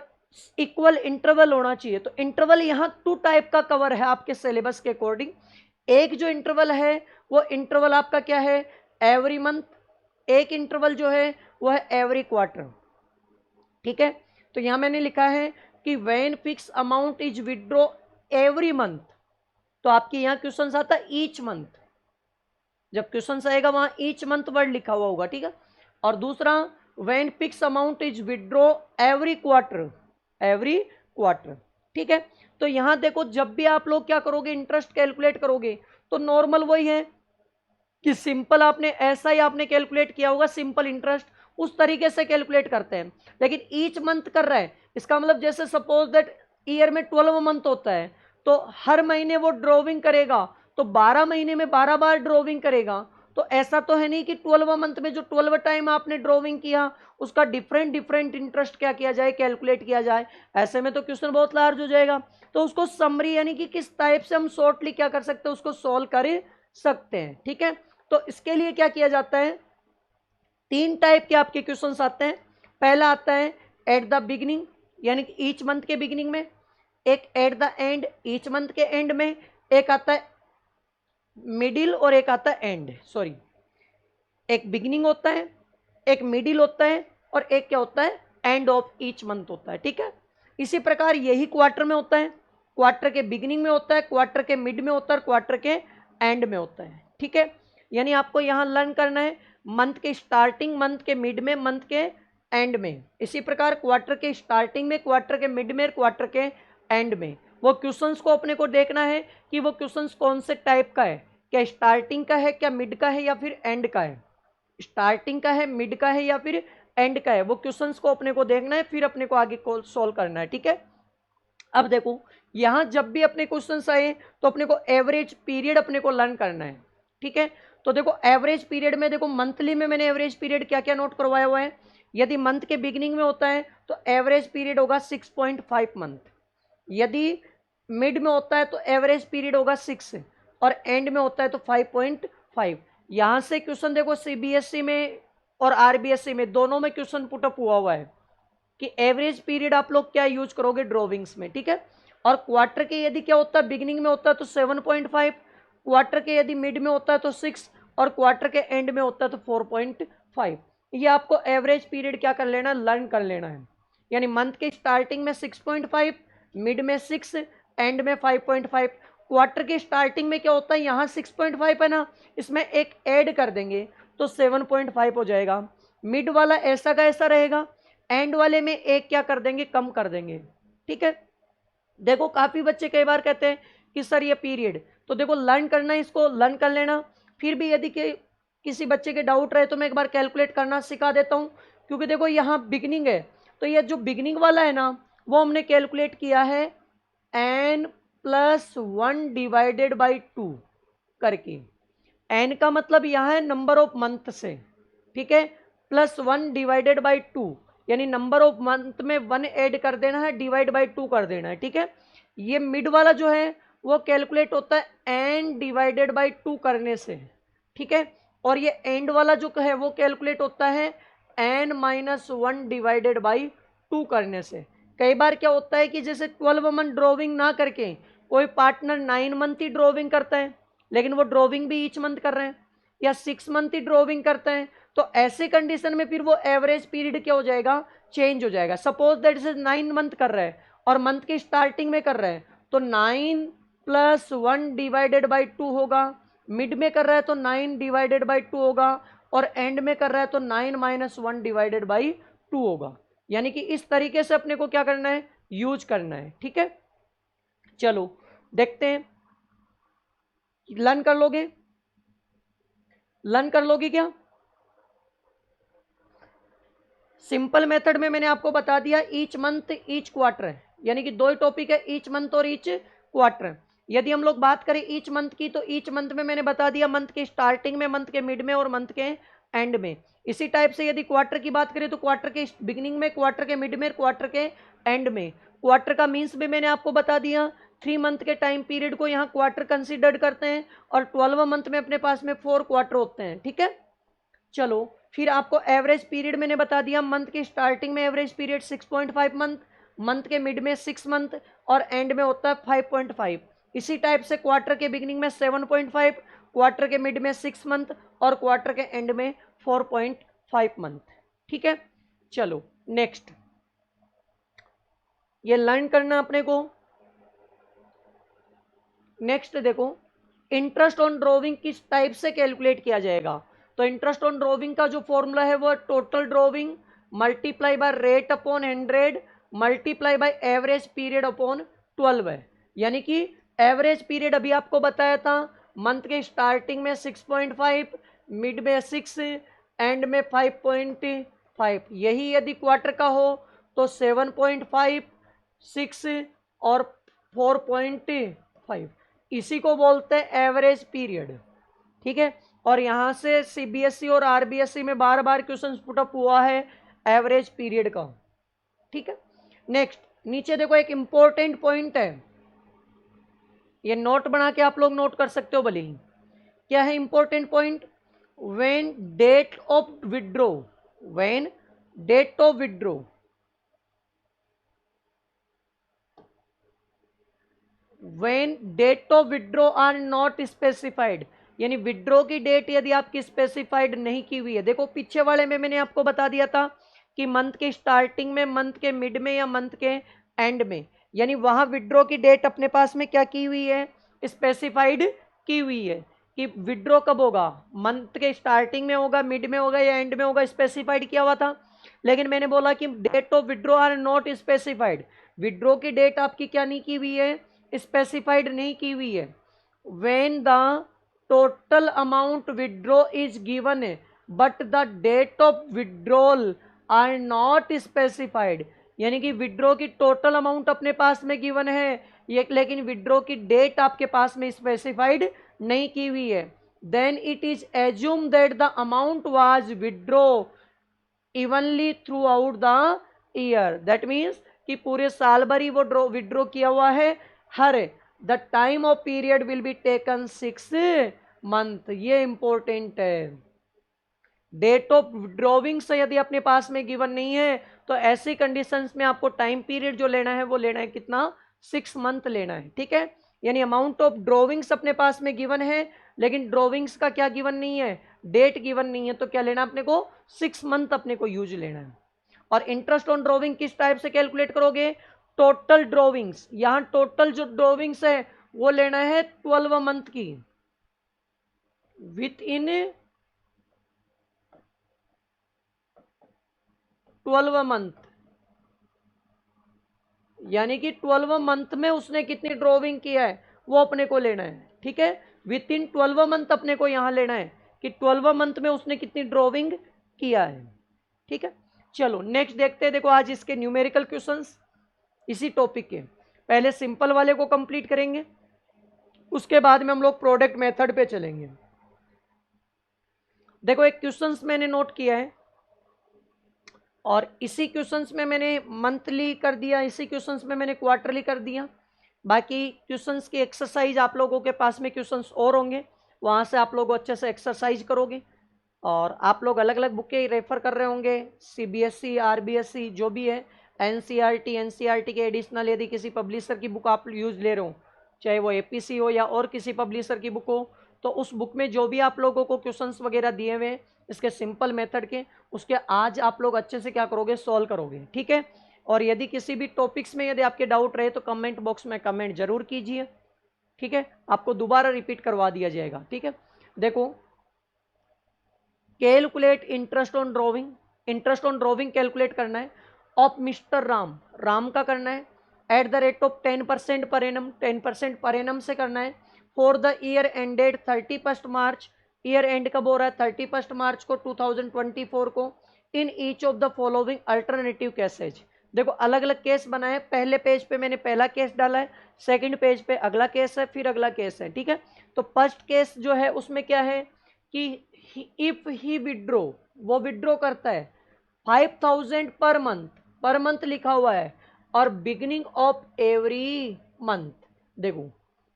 Speaker 1: इक्वल इंटरवल होना चाहिए। तो इंटरवल यहाँ 2 टाइप का कवर है आपके सिलेबस के अकॉर्डिंग। एक जो इंटरवल है वो इंटरवल आपका क्या है, एवरी मंथ, एक इंटरवल जो है वो है एवरी क्वार्टर। ठीक है, तो यहां मैंने लिखा है कि when fix amount is withdraw every month, तो आपके यहां क्वेश्चन आता है ईच मंथ। जब क्वेश्चन आएगा वहां ईच मंथ वर्ड लिखा हुआ होगा। ठीक है, और दूसरा when fix amount is withdraw every quarter, every quarter. ठीक है, तो यहां देखो जब भी आप लोग क्या करोगे, इंटरेस्ट कैलकुलेट करोगे तो नॉर्मल वही है कि सिंपल आपने ऐसा ही आपने कैलकुलेट किया होगा, सिंपल इंटरेस्ट उस तरीके से कैलकुलेट करते हैं। लेकिन ईच मंथ कर रहा है, इसका मतलब जैसे सपोज दैट ईयर में 12 मंथ होता है तो हर महीने वो ड्रॉविंग करेगा, तो 12 महीने में 12 बार ड्रॉविंग करेगा। तो ऐसा तो है नहीं कि 12 मंथ में जो 12 टाइम आपने ड्रॉविंग किया उसका डिफरेंट डिफरेंट इंटरेस्ट क्या किया जाए, कैलकुलेट किया जाए। ऐसे में तो क्वेश्चन बहुत लार्ज हो जाएगा। तो उसको समरी यानी कि किस टाइप से हम शॉर्टली क्या कर सकते हैं, उसको सॉल्व कर सकते हैं। ठीक है, तो इसके लिए क्या किया जाता है, 3 टाइप के आपके क्वेश्चंस आते हैं। पहला आता है एट द बिगिनिंग, यानी कि ईच मंथ के बिगिनिंग में, एक eight the and, each month के एंड में, एक आता है मिडिल और एक आता है एंड। सॉरी, एक बिगिनिंग होता है, एक मिडिल होता है और एक क्या होता है, एंड ऑफ ईच मंथ होता है। ठीक है, इसी प्रकार यही क्वार्टर में होता है, क्वार्टर के बिगिनिंग में होता है, क्वार्टर के मिड में होता है, क्वार्टर के एंड में होता है। ठीक है, यानी आपको यहां लर्न करना है मंथ के स्टार्टिंग, मंथ के मिड में, मंथ के एंड में। इसी प्रकार क्वार्टर के स्टार्टिंग में, क्वार्टर के मिड में, क्वार्टर के एंड में। वो क्वेश्चंस को अपने को देखना है कि वो क्वेश्चंस कौन से टाइप का है, क्या स्टार्टिंग का है, क्या मिड का है या फिर एंड का है, स्टार्टिंग का है, मिड का है या फिर एंड का है। वो क्वेश्चंस को अपने को देखना है, फिर अपने को आगे को सॉल्व करना है। ठीक है, अब देखो यहां जब भी अपने क्वेश्चंस आए तो अपने को एवरेज पीरियड अपने को लर्न करना है। ठीक है, तो देखो एवरेज पीरियड में, देखो मंथली में मैंने एवरेज पीरियड क्या क्या नोट करवाया हुआ है। यदि मंथ के बिगिनिंग में होता है तो एवरेज पीरियड होगा 6.5 मंथ, यदि मिड में होता है तो एवरेज पीरियड होगा 6 और एंड में होता है तो 5.5। यहां से क्वेश्चन देखो सीबीएसई में और आरबीएसई में दोनों में क्वेश्चन पुटअप हुआ है कि एवरेज पीरियड आप लोग क्या यूज करोगे ड्रॉविंग्स में। ठीक है, और क्वार्टर के यदि क्या होता है, बिगिनिंग में होता है तो 7.5 क्वार्टर के यदि मिड में होता है तो 6 और क्वार्टर के एंड में होता है तो 4.5। ये आपको एवरेज पीरियड क्या कर लेना, लर्न कर लेना है। यानी मंथ के स्टार्टिंग में 6.5, मिड में 6, एंड में 5.5। क्वार्टर के स्टार्टिंग में क्या होता है, यहाँ 6.5 है ना, इसमें एक ऐड कर देंगे तो 7.5 हो जाएगा। मिड वाला ऐसा का ऐसा रहेगा, एंड वाले में एक क्या कर देंगे, कम कर देंगे। ठीक है, देखो काफी बच्चे कई बार कहते हैं कि सर ये पीरियड, तो देखो लर्न करना है, इसको लर्न कर लेना। फिर भी यदि किसी बच्चे के डाउट रहे तो मैं एक बार कैलकुलेट करना सिखा देता हूँ, क्योंकि देखो यहाँ बिगनिंग है, तो ये जो बिगनिंग वाला है ना वो हमने कैलकुलेट किया है n+1 डिवाइडेड बाई 2 करके। n का मतलब यहाँ है नंबर ऑफ मंथ से, ठीक है, +1 डिवाइडेड बाई 2, यानी नंबर ऑफ मंथ में 1 ऐड कर देना है, डिवाइड बाई 2 कर देना है। ठीक है, ये मिड वाला जो है वो कैलकुलेट होता है n डिवाइडेड बाई 2 करने से। ठीक है, और ये एंड वाला जो है वो कैलकुलेट होता है n-1 डिवाइडेड बाई 2 करने से। कई बार क्या होता है कि जैसे 12 मंथ ड्रॉविंग ना करके कोई पार्टनर 9 मंथ ही ड्रॉविंग करता है, लेकिन वो ड्रॉविंग भी ईच मंथ कर रहे हैं, या 6 मंथ ही ड्रॉविंग करते हैं, तो ऐसे कंडीशन में फिर वो एवरेज पीरियड क्या हो जाएगा, चेंज हो जाएगा। सपोज दैट इज 9 मंथ कर रहे हैं और मंथ की स्टार्टिंग में कर रहे हैं तो 9+1 डिवाइडेड बाई 2 होगा, मिड में कर रहा है तो 9 डिवाइडेड बाई 2 होगा, और एंड में कर रहा है तो 9-1 डिवाइडेड बाई 2 होगा। यानी कि इस तरीके से अपने को क्या करना है, यूज करना है। ठीक है, चलो देखते हैं, लर्न कर लोगे, लर्न कर लोगे क्या? सिंपल मेथड में मैंने आपको बता दिया, ईच मंथ ईच क्वार्टर है, यानी कि दो ही टॉपिक है, ईच मंथ और ईच क्वार्टर। यदि हम लोग बात करें ईच मंथ की, तो ईच मंथ में मैंने बता दिया मंथ के स्टार्टिंग में, मंथ के मिड में और मंथ के एंड में। इसी टाइप से यदि क्वार्टर की बात करें तो क्वार्टर के बिगिनिंग में, क्वार्टर के मिड में, क्वार्टर के एंड में। क्वार्टर का मीन्स भी मैंने आपको बता दिया, 3 मंथ के टाइम पीरियड को यहाँ क्वार्टर कंसिडर्ड करते हैं, और 12 मंथ में अपने पास में 4 क्वार्टर होते हैं। ठीक है, चलो फिर आपको एवरेज पीरियड मैंने बता दिया, मंथ के स्टार्टिंग में एवरेज पीरियड 6.5 मंथ, मंथ के मिड में 6 मंथ और एंड में होता है 5.5। इसी टाइप से क्वार्टर के बिगिनिंग में 7.5, क्वार्टर के मिड में 6 मंथ और क्वार्टर के एंड में 4.5 मंथ। ठीक है, चलो नेक्स्ट, ये लर्न करना अपने को। नेक्स्ट देखो, इंटरेस्ट ऑन ड्रॉविंग किस टाइप से कैलकुलेट किया जाएगा। तो इंटरेस्ट ऑन ड्रॉविंग का जो फॉर्मूला है वो total drawing multiply by rate upon 100 multiply by average period upon 12 है। यानी कि एवरेज पीरियड अभी आपको बताया था, मंथ के स्टार्टिंग में 6.5, मिड में 6, एंड में 5.5। यही यदि क्वार्टर का हो तो 7.5, 6 और 4.5, इसी को बोलते हैं एवरेज पीरियड। ठीक है, और यहां से सीबीएसई और आरबीएसई में बार बार क्वेश्चन पुटअप हुआ है एवरेज पीरियड का। ठीक है, नेक्स्ट नीचे देखो एक इंपॉर्टेंट पॉइंट है, ये नोट बना के आप लोग नोट कर सकते हो भले ही। क्या है important point, when date of withdraw, when date of withdraw, when date of withdraw are not specified, यानी विड्रॉ की डेट यदि आपकी स्पेसिफाइड नहीं की हुई है। देखो पीछे वाले में मैंने आपको बता दिया था कि मंथ के स्टार्टिंग में, मंथ के मिड में या मंथ के एंड में, यानी वहां विड्रॉ की डेट अपने पास में क्या की हुई है, स्पेसिफाइड की हुई है कि विड्रॉ कब होगा, मंथ के स्टार्टिंग में होगा, मिड में होगा या एंड में होगा, स्पेसिफाइड किया हुआ था। लेकिन मैंने बोला कि date of withdraw are not specified, withdraw की डेट आपकी क्या नहीं की हुई है, स्पेसिफाइड नहीं की हुई है। When the total amount withdraw is given but the date of withdrawal are not specified, यानी कि विड्रॉ की टोटल अमाउंट अपने पास में गिवन है, ये लेकिन विड्रॉ की डेट आपके पास में स्पेसिफाइड नहीं की हुई है, then it is assume that the amount was withdraw evenly throughout the year. That means कि पूरे साल भर ही वो विड्रॉ किया हुआ है, हर the time of period will be taken 6 month. ये इंपॉर्टेंट है, डेट ऑफ विड्रॉविंग से यदि अपने पास में गिवन नहीं है तो ऐसी कंडीशंस में आपको टाइम पीरियड जो लेना है वो लेना है कितना, 6 मंथ लेना है। ठीक है, यानी अमाउंट ऑफ ड्रॉविंग्स अपने पास में गिवन है, लेकिन ड्रॉविंग्स का क्या गिवन नहीं है, डेट गिवन नहीं है। तो क्या लेना अपने को, 6 मंथ अपने को यूज लेना है। और इंटरेस्ट ऑन ड्रॉविंग किस टाइप से कैलकुलेट करोगे, टोटल ड्रॉविंग्स, यहां टोटल जो ड्रॉविंग्स है वो लेना है 12 मंथ की, विथ इन 12 मंथ, यानी कि 12 मंथ में उसने कितनी ड्रॉविंग किया है वो अपने को लेना है। ठीक है, विद इन 12 मंथ अपने को यहां लेना है कि 12 मंथ में उसने कितनी ड्रॉविंग किया है। ठीक है, चलो नेक्स्ट देखते हैं। देखो आज इसके न्यूमेरिकल क्वेश्चंस इसी टॉपिक के, पहले सिंपल वाले को कंप्लीट करेंगे, उसके बाद में हम लोग प्रोडक्ट मेथड पे चलेंगे। देखो एक क्वेश्चंस मैंने नोट किया है और इसी क्वेश्चंस में मैंने मंथली कर दिया, इसी क्वेश्चंस में मैंने क्वार्टरली कर दिया। बाकी क्वेश्चंस की एक्सरसाइज आप लोगों के पास में क्वेश्चंस और होंगे, वहाँ से आप लोग अच्छे से एक्सरसाइज करोगे। और आप लोग अलग अलग बुकें रेफर कर रहे होंगे, CBSE RBSE जो भी है, NCERT के एडिशनल यदि किसी पब्लिशर की बुक आप यूज़ ले रहे हो, चाहे वो APC हो या और किसी पब्लिशर की बुक हो, तो उस बुक में जो भी आप लोगों को क्वेश्चंस वगैरह दिए हुए हैं इसके सिंपल मेथड के, उसके आज आप लोग अच्छे से क्या करोगे, सॉल्व करोगे। ठीक है, और यदि किसी भी टॉपिक्स में यदि आपके डाउट रहे तो कमेंट बॉक्स में कमेंट जरूर कीजिए। ठीक है, आपको दोबारा रिपीट करवा दिया जाएगा। ठीक है, देखो calculate interest on drawing, interest on drawing calculate करना है ऑफ मिस्टर राम, राम का करना है eight the rate of 10% per annum, 10% per annum से करना है for the year ended 31 March, year and कब हो रहा है 31 मार्च को 2024 को, in each of the following alternative cases. देखो अलग अलग केस बनाए, पहले पेज पे मैंने पहला केस डाला है, सेकंड पेज पे अगला केस है, फिर अगला केस है। ठीक है, तो फर्स्ट केस जो है उसमें क्या है कि इफ ही विड्रो, वो विड्रो करता है 5000 पर मंथ लिखा हुआ है और बिगिनिंग ऑफ एवरी मंथ। देखो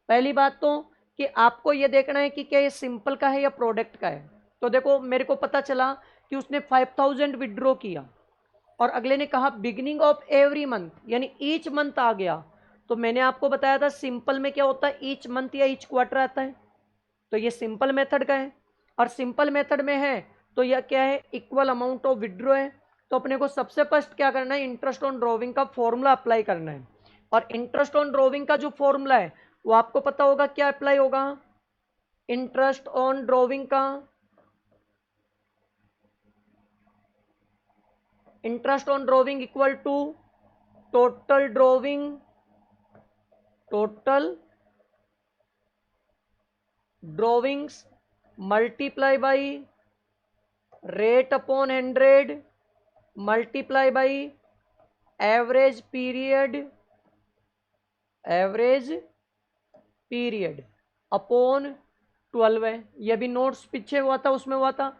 Speaker 1: पहली बात तो कि आपको ये देखना है कि क्या ये सिंपल का है या प्रोडक्ट का है। तो देखो मेरे को पता चला कि उसने 5000 विड्रॉ किया और अगले ने कहा बिगिनिंग ऑफ एवरी मंथ, यानी ईच मंथ आ गया। तो मैंने आपको बताया था सिंपल में क्या होता है, ईच मंथ या ईच क्वार्टर आता है। तो ये सिंपल मेथड का है और सिंपल मेथड में है तो यह क्या है, इक्वल अमाउंट ऑफ विड्रॉ है। तो अपने को सबसे फर्स्ट क्या करना है, इंटरेस्ट ऑन ड्रॉविंग का फॉर्मूला अप्लाई करना है। और इंटरेस्ट ऑन ड्रॉविंग का जो फॉर्मूला है वो आपको पता होगा क्या अप्लाई होगा, इंटरेस्ट ऑन ड्रॉविंग का, interest on drawing equal to total drawing, total drawings multiply by rate upon 100 multiply by average period, average period upon 12 है। ये भी नोट्स पीछे हुआ था उसमें हुआ था।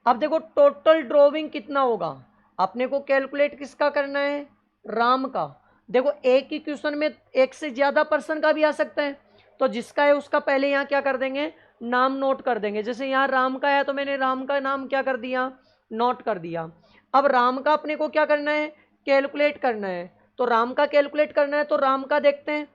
Speaker 1: अब देखो टोटल ड्रॉविंग कितना होगा, अपने को कैलकुलेट किसका करना है, राम का। देखो एक ही क्वेश्चन में एक से ज्यादा पर्सन का भी आ सकता है, तो जिसका है उसका पहले यहाँ क्या कर देंगे, नाम नोट कर देंगे। जैसे यहाँ राम का है तो मैंने राम का नाम क्या कर दिया, नोट कर दिया। अब राम का अपने को क्या करना है, कैलकुलेट करना है। तो राम का कैलकुलेट करना है तो राम का देखते हैं,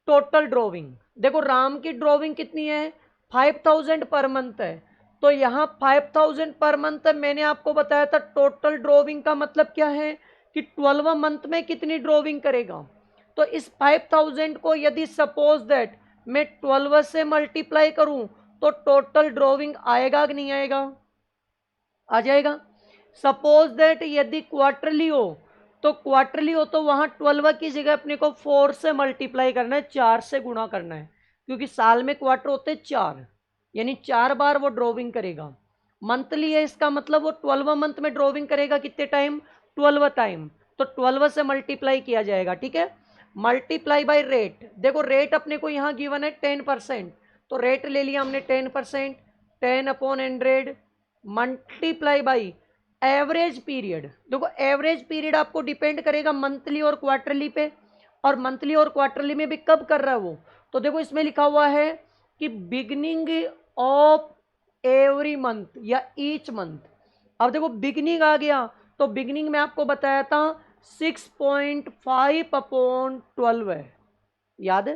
Speaker 1: टोटल ड्रॉविंग। देखो राम की ड्रॉविंग कितनी है, 5000 पर मंथ है। तो यहाँ 5000 पर मंथ है, मैंने आपको बताया था टोटल ड्रॉविंग का मतलब क्या है कि 12 मंथ में कितनी ड्रॉविंग करेगा। तो इस 5000 को यदि सपोज दैट मैं 12 से मल्टीप्लाई करूं तो टोटल ड्रॉविंग आएगा कि नहीं आएगा, आ जाएगा। सपोज दैट यदि क्वार्टरली हो तो क्वार्टरली हो तो वहां 12 की जगह अपने को 4 से मल्टीप्लाई करना है, 4 से गुणा करना है, क्योंकि साल में क्वार्टर होते 4, यानी 4 बार वो ड्रॉविंग करेगा। मंथली है इसका मतलब वो 12 मंथ में ड्रॉविंग करेगा, कितने टाइम, 12 टाइम। तो 12 से मल्टीप्लाई किया जाएगा। ठीक है, मल्टीप्लाई बाई रेट। देखो रेट अपने को यहाँ गिवन है 10%, तो रेट ले लिया हमने 10%, 10/100 मल्टीप्लाई बाई एवरेज पीरियड। देखो एवरेज पीरियड आपको डिपेंड करेगा मंथली और क्वार्टरली पे, और मंथली और क्वार्टरली में भी कब कर रहा है वो। तो देखो इसमें लिखा हुआ है कि बिगनिंग ऑफ एवरी मंथ या ईच मंथ। अब देखो बिगनिंग आ गया तो बिगनिंग में आपको बताया था 6.5/12 है, याद है।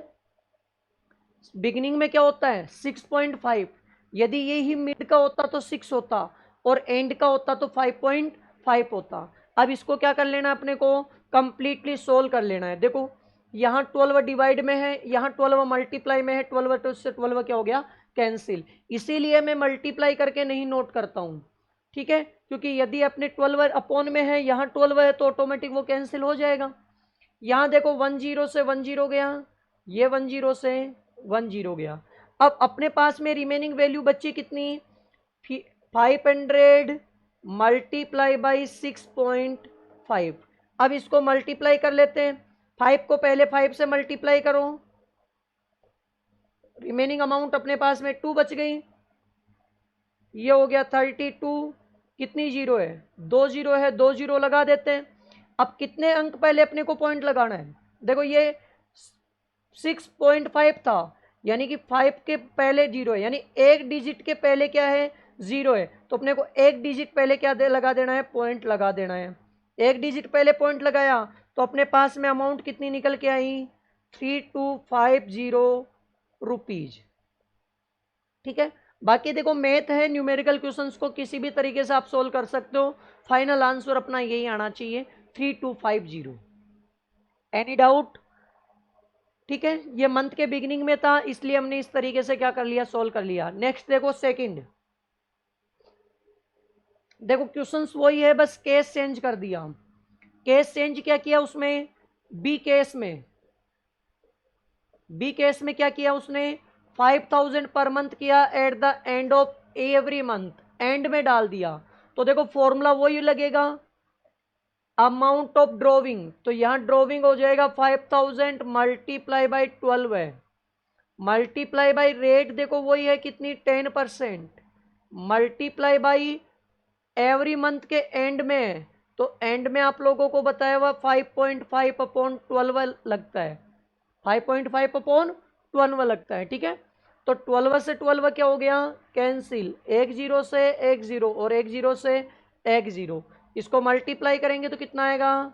Speaker 1: बिगिनिंग में क्या होता है 6.5, यदि ये ही मिड का होता तो 6 होता और एंड का होता तो 5.5 होता। अब इसको क्या कर लेना है अपने को, कंप्लीटली सोल्व कर लेना है। देखो यहाँ 12 डिवाइड में है, यहाँ 12 मल्टीप्लाई में है, 12 तो इससे 12 क्या हो गया कैंसिल, इसीलिए मैं मल्टीप्लाई करके नहीं नोट करता हूँ, ठीक है, क्योंकि यदि अपने 12 अपॉन में है, यहाँ 12 है तो ऑटोमेटिक वो कैंसिल हो जाएगा। यहाँ देखो 10 से 10 गया, ये 10 से 10 गया। अब अपने पास में रिमेनिंग वैल्यू बची कितनी, 500 मल्टीप्लाई बाई 6.5। अब इसको मल्टीप्लाई कर लेते हैं, 5 को पहले 5 से मल्टीप्लाई करो, रिमेनिंग अमाउंट अपने पास में 2 बच गई, ये हो गया 32। कितनी जीरो है, 2 जीरो है, 2 जीरो लगा देते हैं। अब कितने अंक पहले अपने को पॉइंट लगाना है, देखो ये 6.5 था, यानी कि 5 के पहले जीरो है, यानी एक डिजिट के पहले क्या है जीरो है, तो अपने को एक डिजिट पहले क्या लगा देना है, पॉइंट लगा देना है। एक डिजिट पहले पॉइंट लगाया तो अपने पास में अमाउंट कितनी निकल के आई, 3250 रुपीज, ठीक है। बाकी देखो मैथ है, न्यूमेरिकल क्वेश्चंस को किसी भी तरीके से आप सोल्व कर सकते हो, फाइनल आंसर अपना यही आना चाहिए 3250। एनी डाउट, ठीक है। ये मंथ के बिगिनिंग में था, इसलिए हमने इस तरीके से क्या कर लिया, सोल्व कर लिया। नेक्स्ट देखो सेकंड, देखो क्वेश्चंस वही है, बस केस चेंज कर दिया। केस चेंज क्या किया उसमें, बी केस में क्या किया उसने, 5000 पर मंथ किया eight the end of every month, and में डाल दिया। तो देखो फॉर्मूला वही लगेगा, अमाउंट ऑफ ड्रॉविंग, तो यहां ड्रॉविंग हो जाएगा 5000 मल्टीप्लाई बाई 12 है, मल्टीप्लाई बाई रेट देखो वही है कितनी 10%, मल्टीप्लाई बाई एवरी मंथ के एंड में, तो एंड में आप लोगों को बताया हुआ 5.5 अपॉन 12 लगता है, 5.5 अपॉन 12 लगता है, ठीक है। तो 12 से 12 क्या हो गया कैंसिल, 10 से 10 और 10 से 10, इसको मल्टीप्लाई करेंगे तो कितना आएगा,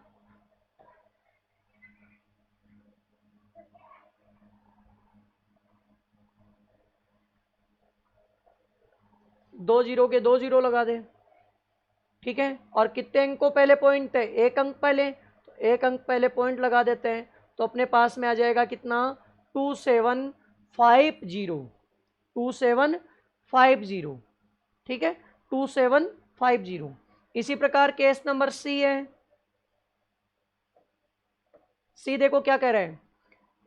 Speaker 1: 2 के 2 लगा दे, ठीक है। और कितने अंक को पहले पॉइंट है, एक अंक पहले, तो एक अंक पहले पॉइंट लगा देते हैं, तो अपने पास में आ जाएगा कितना 2750, ठीक है 2750। इसी प्रकार केस नंबर सी है, सी देखो क्या कह रहे हैं,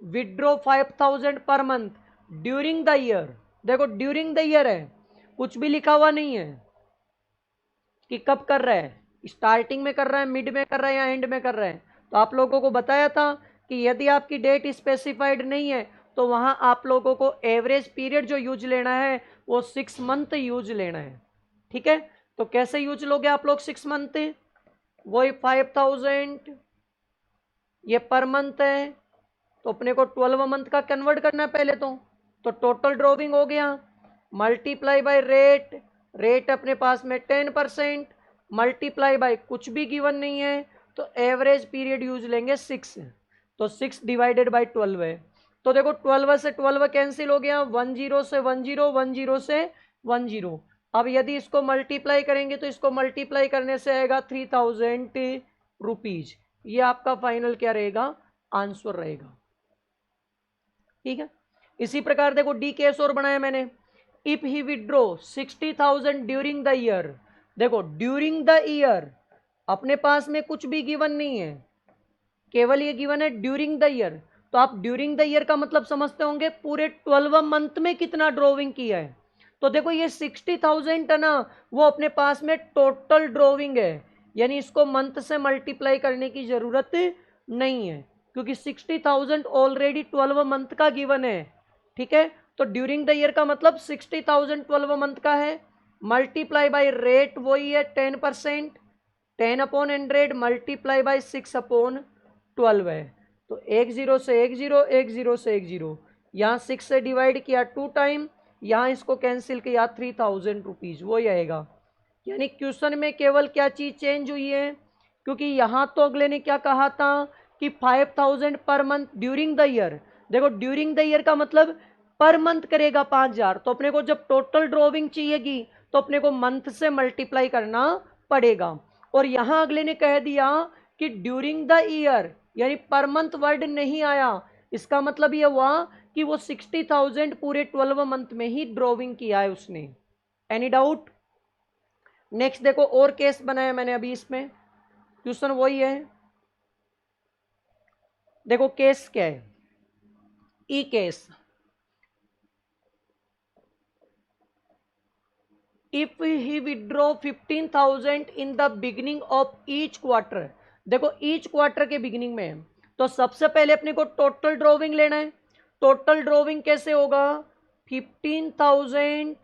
Speaker 1: withdraw 5000 per month during the year, देखो ड्यूरिंग द ईयर है, कुछ भी लिखा हुआ नहीं है कि कब कर रहा है, स्टार्टिंग में कर रहा है, मिड में कर रहा है या एंड में कर रहा है। तो आप लोगों को बताया था कि यदि आपकी डेट स्पेसिफाइड नहीं है तो वहां आप लोगों को एवरेज पीरियड जो यूज लेना है वो 6 मंथ यूज लेना है, ठीक है। तो कैसे यूज लोगे आप लोग 6 मंथ, वही 5000 ये पर मंथ है, तो अपने को 12 मंथ का कन्वर्ट करना है पहले तो टोटल ड्रॉविंग हो गया, मल्टीप्लाई बाय रेट, रेट अपने पास में 10%, मल्टीप्लाई बाय कुछ भी गिवन नहीं है, तो एवरेज पीरियड यूज लेंगे 6, तो 6 डिवाइडेड बाय 12 है। तो देखो 12 से 12 कैंसिल हो गया, 10 से 10, 10 से 10। अब यदि इसको मल्टीप्लाई करेंगे तो इसको मल्टीप्लाई करने से आएगा 3000 रुपीज, ये आपका फाइनल क्या रहेगा, आंसर रहेगा, ठीक है। इसी प्रकार देखो डी केस और बनाया मैंने, if he withdraw 60,000 during the year, देखो ड्यूरिंग द ईयर अपने पास में कुछ भी गिवन नहीं है, केवल ये गिवन है ड्यूरिंग द ईयर, तो आप ड्यूरिंग द ईयर का मतलब समझते होंगे पूरे 12 मंथ में कितना ड्रॉविंग किया है। तो देखो ये 60,000 है ना, वो अपने पास में टोटल ड्रॉविंग है, यानी इसको मंथ से मल्टीप्लाई करने की जरूरत नहीं है, क्योंकि 60,000 ऑलरेडी 12 मंथ का गिवन है, ठीक है। तो ड्यूरिंग द ईयर का मतलब 60,000 12 मंथ का है, मल्टीप्लाई बाय रेट वही है 10%, 10 अपॉन 100 मल्टीप्लाई बाय 6 अपॉन 12 है, तो 10 से 10, 10 से 10, यहाँ 6 से डिवाइड किया 2 टाइम, यहाँ इसको कैंसिल किया 3000 रुपीज, वही आएगा। यानी क्वेश्चन में केवल क्या चीज चेंज हुई है, क्योंकि यहाँ तो अगले ने क्या कहा था कि 5000 per month during the year, देखो ड्यूरिंग द ईयर का मतलब पर मंथ करेगा 5,000, तो अपने को जब टोटल ड्रॉविंग चाहिएगी तो अपने को मंथ से मल्टीप्लाई करना पड़ेगा। और यहां अगले ने कह दिया कि ड्यूरिंग द ईयर, यानी पर मंथ वर्ड नहीं आया, इसका मतलब यह हुआ कि वो 60,000 पूरे 12 मंथ में ही ड्रॉविंग किया है उसने। Any doubt? नेक्स्ट देखो, और केस बनाया मैंने अभी, इसमें क्वेश्चन वही है। देखो केस क्या है, E case. If he withdraw 15,000 in the beginning of each quarter, देखो ईच क्वार्टर के बिगिनिंग में है, तो सबसे पहले अपने को टोटल ड्रॉविंग लेना है। टोटल ड्रॉविंग कैसे होगा, 15,000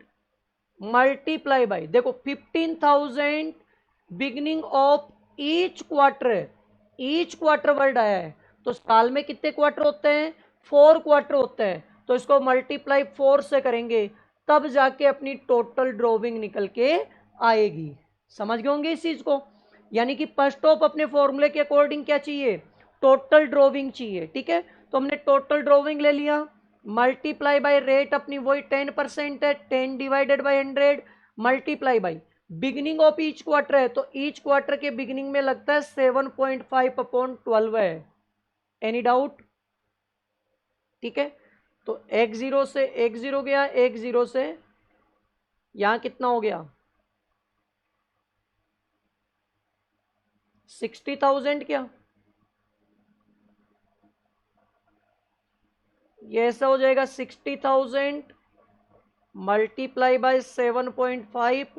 Speaker 1: मल्टीप्लाई बाई, देखो 15,000 beginning of each quarter, each quarter word आया है, तो साल में कितने क्वार्टर होते हैं, 4 क्वार्टर होते हैं, तो इसको मल्टीप्लाई 4 से करेंगे तब जाके अपनी टोटल ड्रॉविंग निकल के आएगी। समझ गए होंगे इस चीज को? यानी कि फर्स्ट ऑफ अपने फॉर्मूले के अकॉर्डिंग क्या चाहिए, टोटल ड्रॉविंग चाहिए। ठीक है, तो हमने टोटल ड्रॉविंग ले लिया, मल्टीप्लाई बाय रेट अपनी वही 10% है, 10 divided by 100 multiply by beginning of each quarter है, तो ईच क्वार्टर के बिगिनिंग में लगता है 7.5/12 है। Any doubt? ठीक है, तो एक जीरो से एक जीरो गया, एक जीरो से यहां कितना हो गया, 60,000। क्या ये ऐसा हो जाएगा, 60,000 मल्टीप्लाई बाय 7.5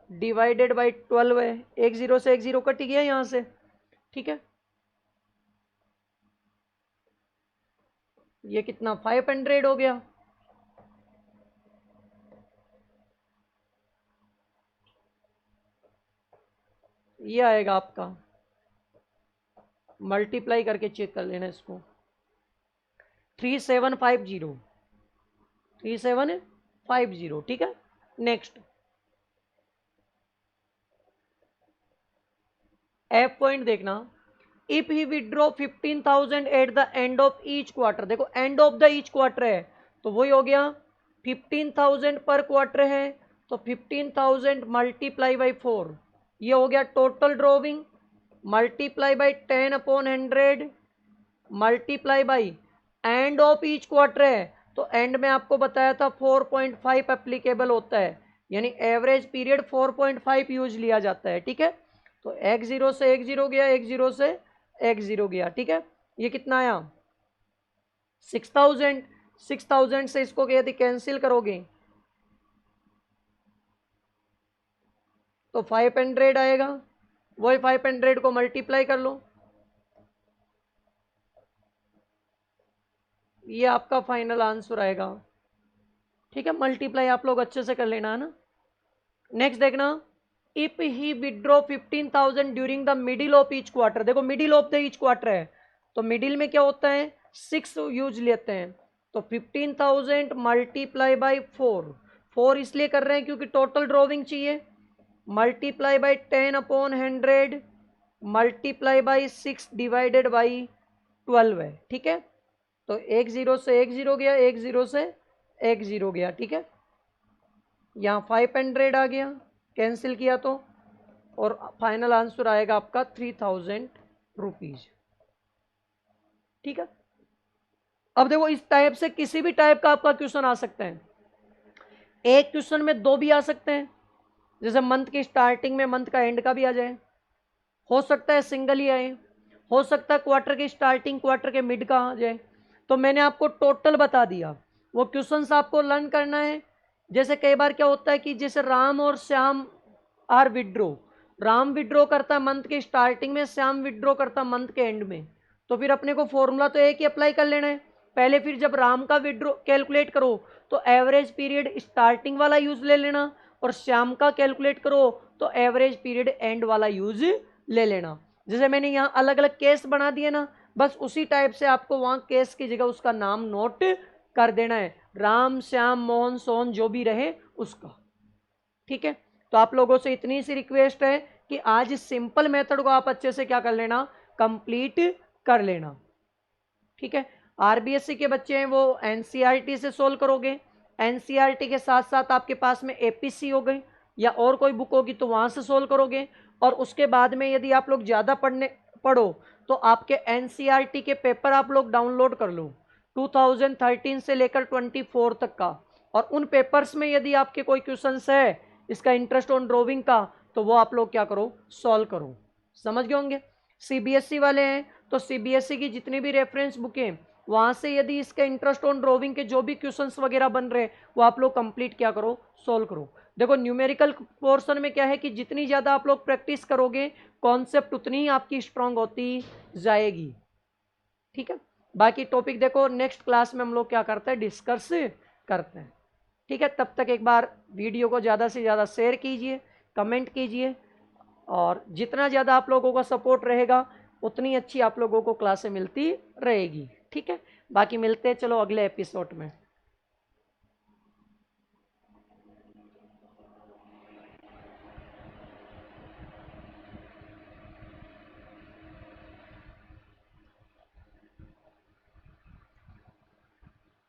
Speaker 1: डिवाइडेड बाय 12 है, एक जीरो से एक जीरो कट गया यहां से। ठीक है, ये कितना 500 हो गया। ये आएगा आपका, मल्टीप्लाई करके चेक कर लेना इसको, 3750, 3750। ठीक है, नेक्स्ट एफ पॉइंट देखना, if he withdraw 15,000 at the end of each quarter, देखो end of the each quarter है, तो वही हो गया 15,000 पर क्वार्टर है, तो 15,000 मल्टीप्लाई बाई 4, ये हो गया total drawing, multiply by 10/100 multiply by and of each quarter है, तो एंड में आपको बताया था 4.5 एप्लीकेबल होता है, यानी एवरेज पीरियड 4.5 यूज लिया जाता है। ठीक है, तो एक जीरो से एक जीरो गया, एक जीरो से एक जीरो गया। ठीक है, ये कितना आया, 6,000, 6,000 से इसको यदि कैंसिल करोगे तो 500 आएगा, वही 500 को मल्टीप्लाई कर लो, ये आपका फाइनल आंसर आएगा। ठीक है, मल्टीप्लाई आप लोग अच्छे से कर लेना है ना। नेक्स्ट देखना, if he withdraw 15,000 during the middle of each quarter, देखो middle of the each quarter है, तो मिडिल में क्या होता है, 6 यूज लेते हैं, तो 15,000 मल्टीप्लाई बाई 4, 4 इसलिए कर रहे हैं क्योंकि टोटल ड्रॉविंग चाहिए, multiply by 10/100 multiply by 6 divided by 12 है। ठीक है, तो एक जीरो से एक जीरो गया, एक जीरो से एक जीरो गया। ठीक है, यहाँ 500 आ गया, कैंसिल किया तो, और फाइनल आंसर आएगा आपका 3,000 रुपीज। ठीक है, अब देखो इस टाइप से किसी भी टाइप का आपका क्वेश्चन आ सकता है, एक क्वेश्चन में दो भी आ सकते हैं, जैसे मंथ की स्टार्टिंग में मंथ का एंड का भी आ जाए, हो सकता है सिंगल ही आए, हो सकता है क्वार्टर की स्टार्टिंग क्वार्टर के मिड का आ जाए। तो मैंने आपको टोटल बता दिया, वो क्वेश्चंस आपको लर्न करना है। जैसे कई बार क्या होता है कि जैसे राम और Shyam are withdraw, Ram withdraw करता है मंथ के स्टार्टिंग में, श्याम विड्रो करता है मंथ के एंड में, तो फिर अपने को फॉर्मूला तो एक ही अप्लाई कर लेना है पहले। फिर जब राम का विड्रो कैलकुलेट करो तो एवरेज पीरियड स्टार्टिंग वाला यूज ले लेना, और श्याम का कैलकुलेट करो तो एवरेज पीरियड एंड वाला यूज ले लेना। जैसे मैंने यहाँ अलग अलग केस बना दिए ना, बस उसी टाइप से आपको वहां केस की जगह उसका नाम नोट कर देना है, राम श्याम मोहन सोहन जो भी रहे उसका। ठीक है, तो आप लोगों से इतनी सी रिक्वेस्ट है कि आज इस सिंपल मेथड को आप अच्छे से क्या कर लेना, कंप्लीट कर लेना। ठीक है, आरबीएससी के बच्चे हैं वो एनसीईआरटी से सोल्व करोगे, एनसीईआरटी के साथ साथ आपके पास में एपीसी हो गई या और कोई बुक होगी तो वहाँ से सोल्व करोगे। और उसके बाद में यदि आप लोग ज़्यादा पढ़ो तो आपके एनसीईआरटी के पेपर आप लोग डाउनलोड कर लो 2013 से लेकर 24 तक का, और उन पेपर्स में यदि आपके कोई क्वेश्चंस है इसका इंटरेस्ट ऑन ड्राइंग का तो वो आप लोग क्या करो, सॉल्व करो। समझ गए होंगे। सीबीएसई वाले हैं तो सीबीएसई की जितनी भी रेफरेंस बुकें वहाँ से यदि इसका इंटरेस्ट ऑन ड्राइंग के जो भी क्वेश्चंस वगैरह बन रहे वो आप लोग कंप्लीट क्या करो, सॉल्व करो। देखो न्यूमेरिकल पोर्शन में क्या है कि जितनी ज़्यादा आप लोग प्रैक्टिस करोगे कॉन्सेप्ट उतनी ही आपकी स्ट्रांग होती जाएगी। ठीक है, बाकी टॉपिक देखो नेक्स्ट क्लास में हम लोग क्या करते हैं, डिस्कस करते हैं। ठीक है, तब तक एक बार वीडियो को ज़्यादा से ज़्यादा शेयर कीजिए, कमेंट कीजिए, और जितना ज़्यादा आप लोगों का सपोर्ट रहेगा उतनी अच्छी आप लोगों को क्लासें मिलती रहेगी। ठीक है, बाकी मिलते हैं चलो अगले एपिसोड में।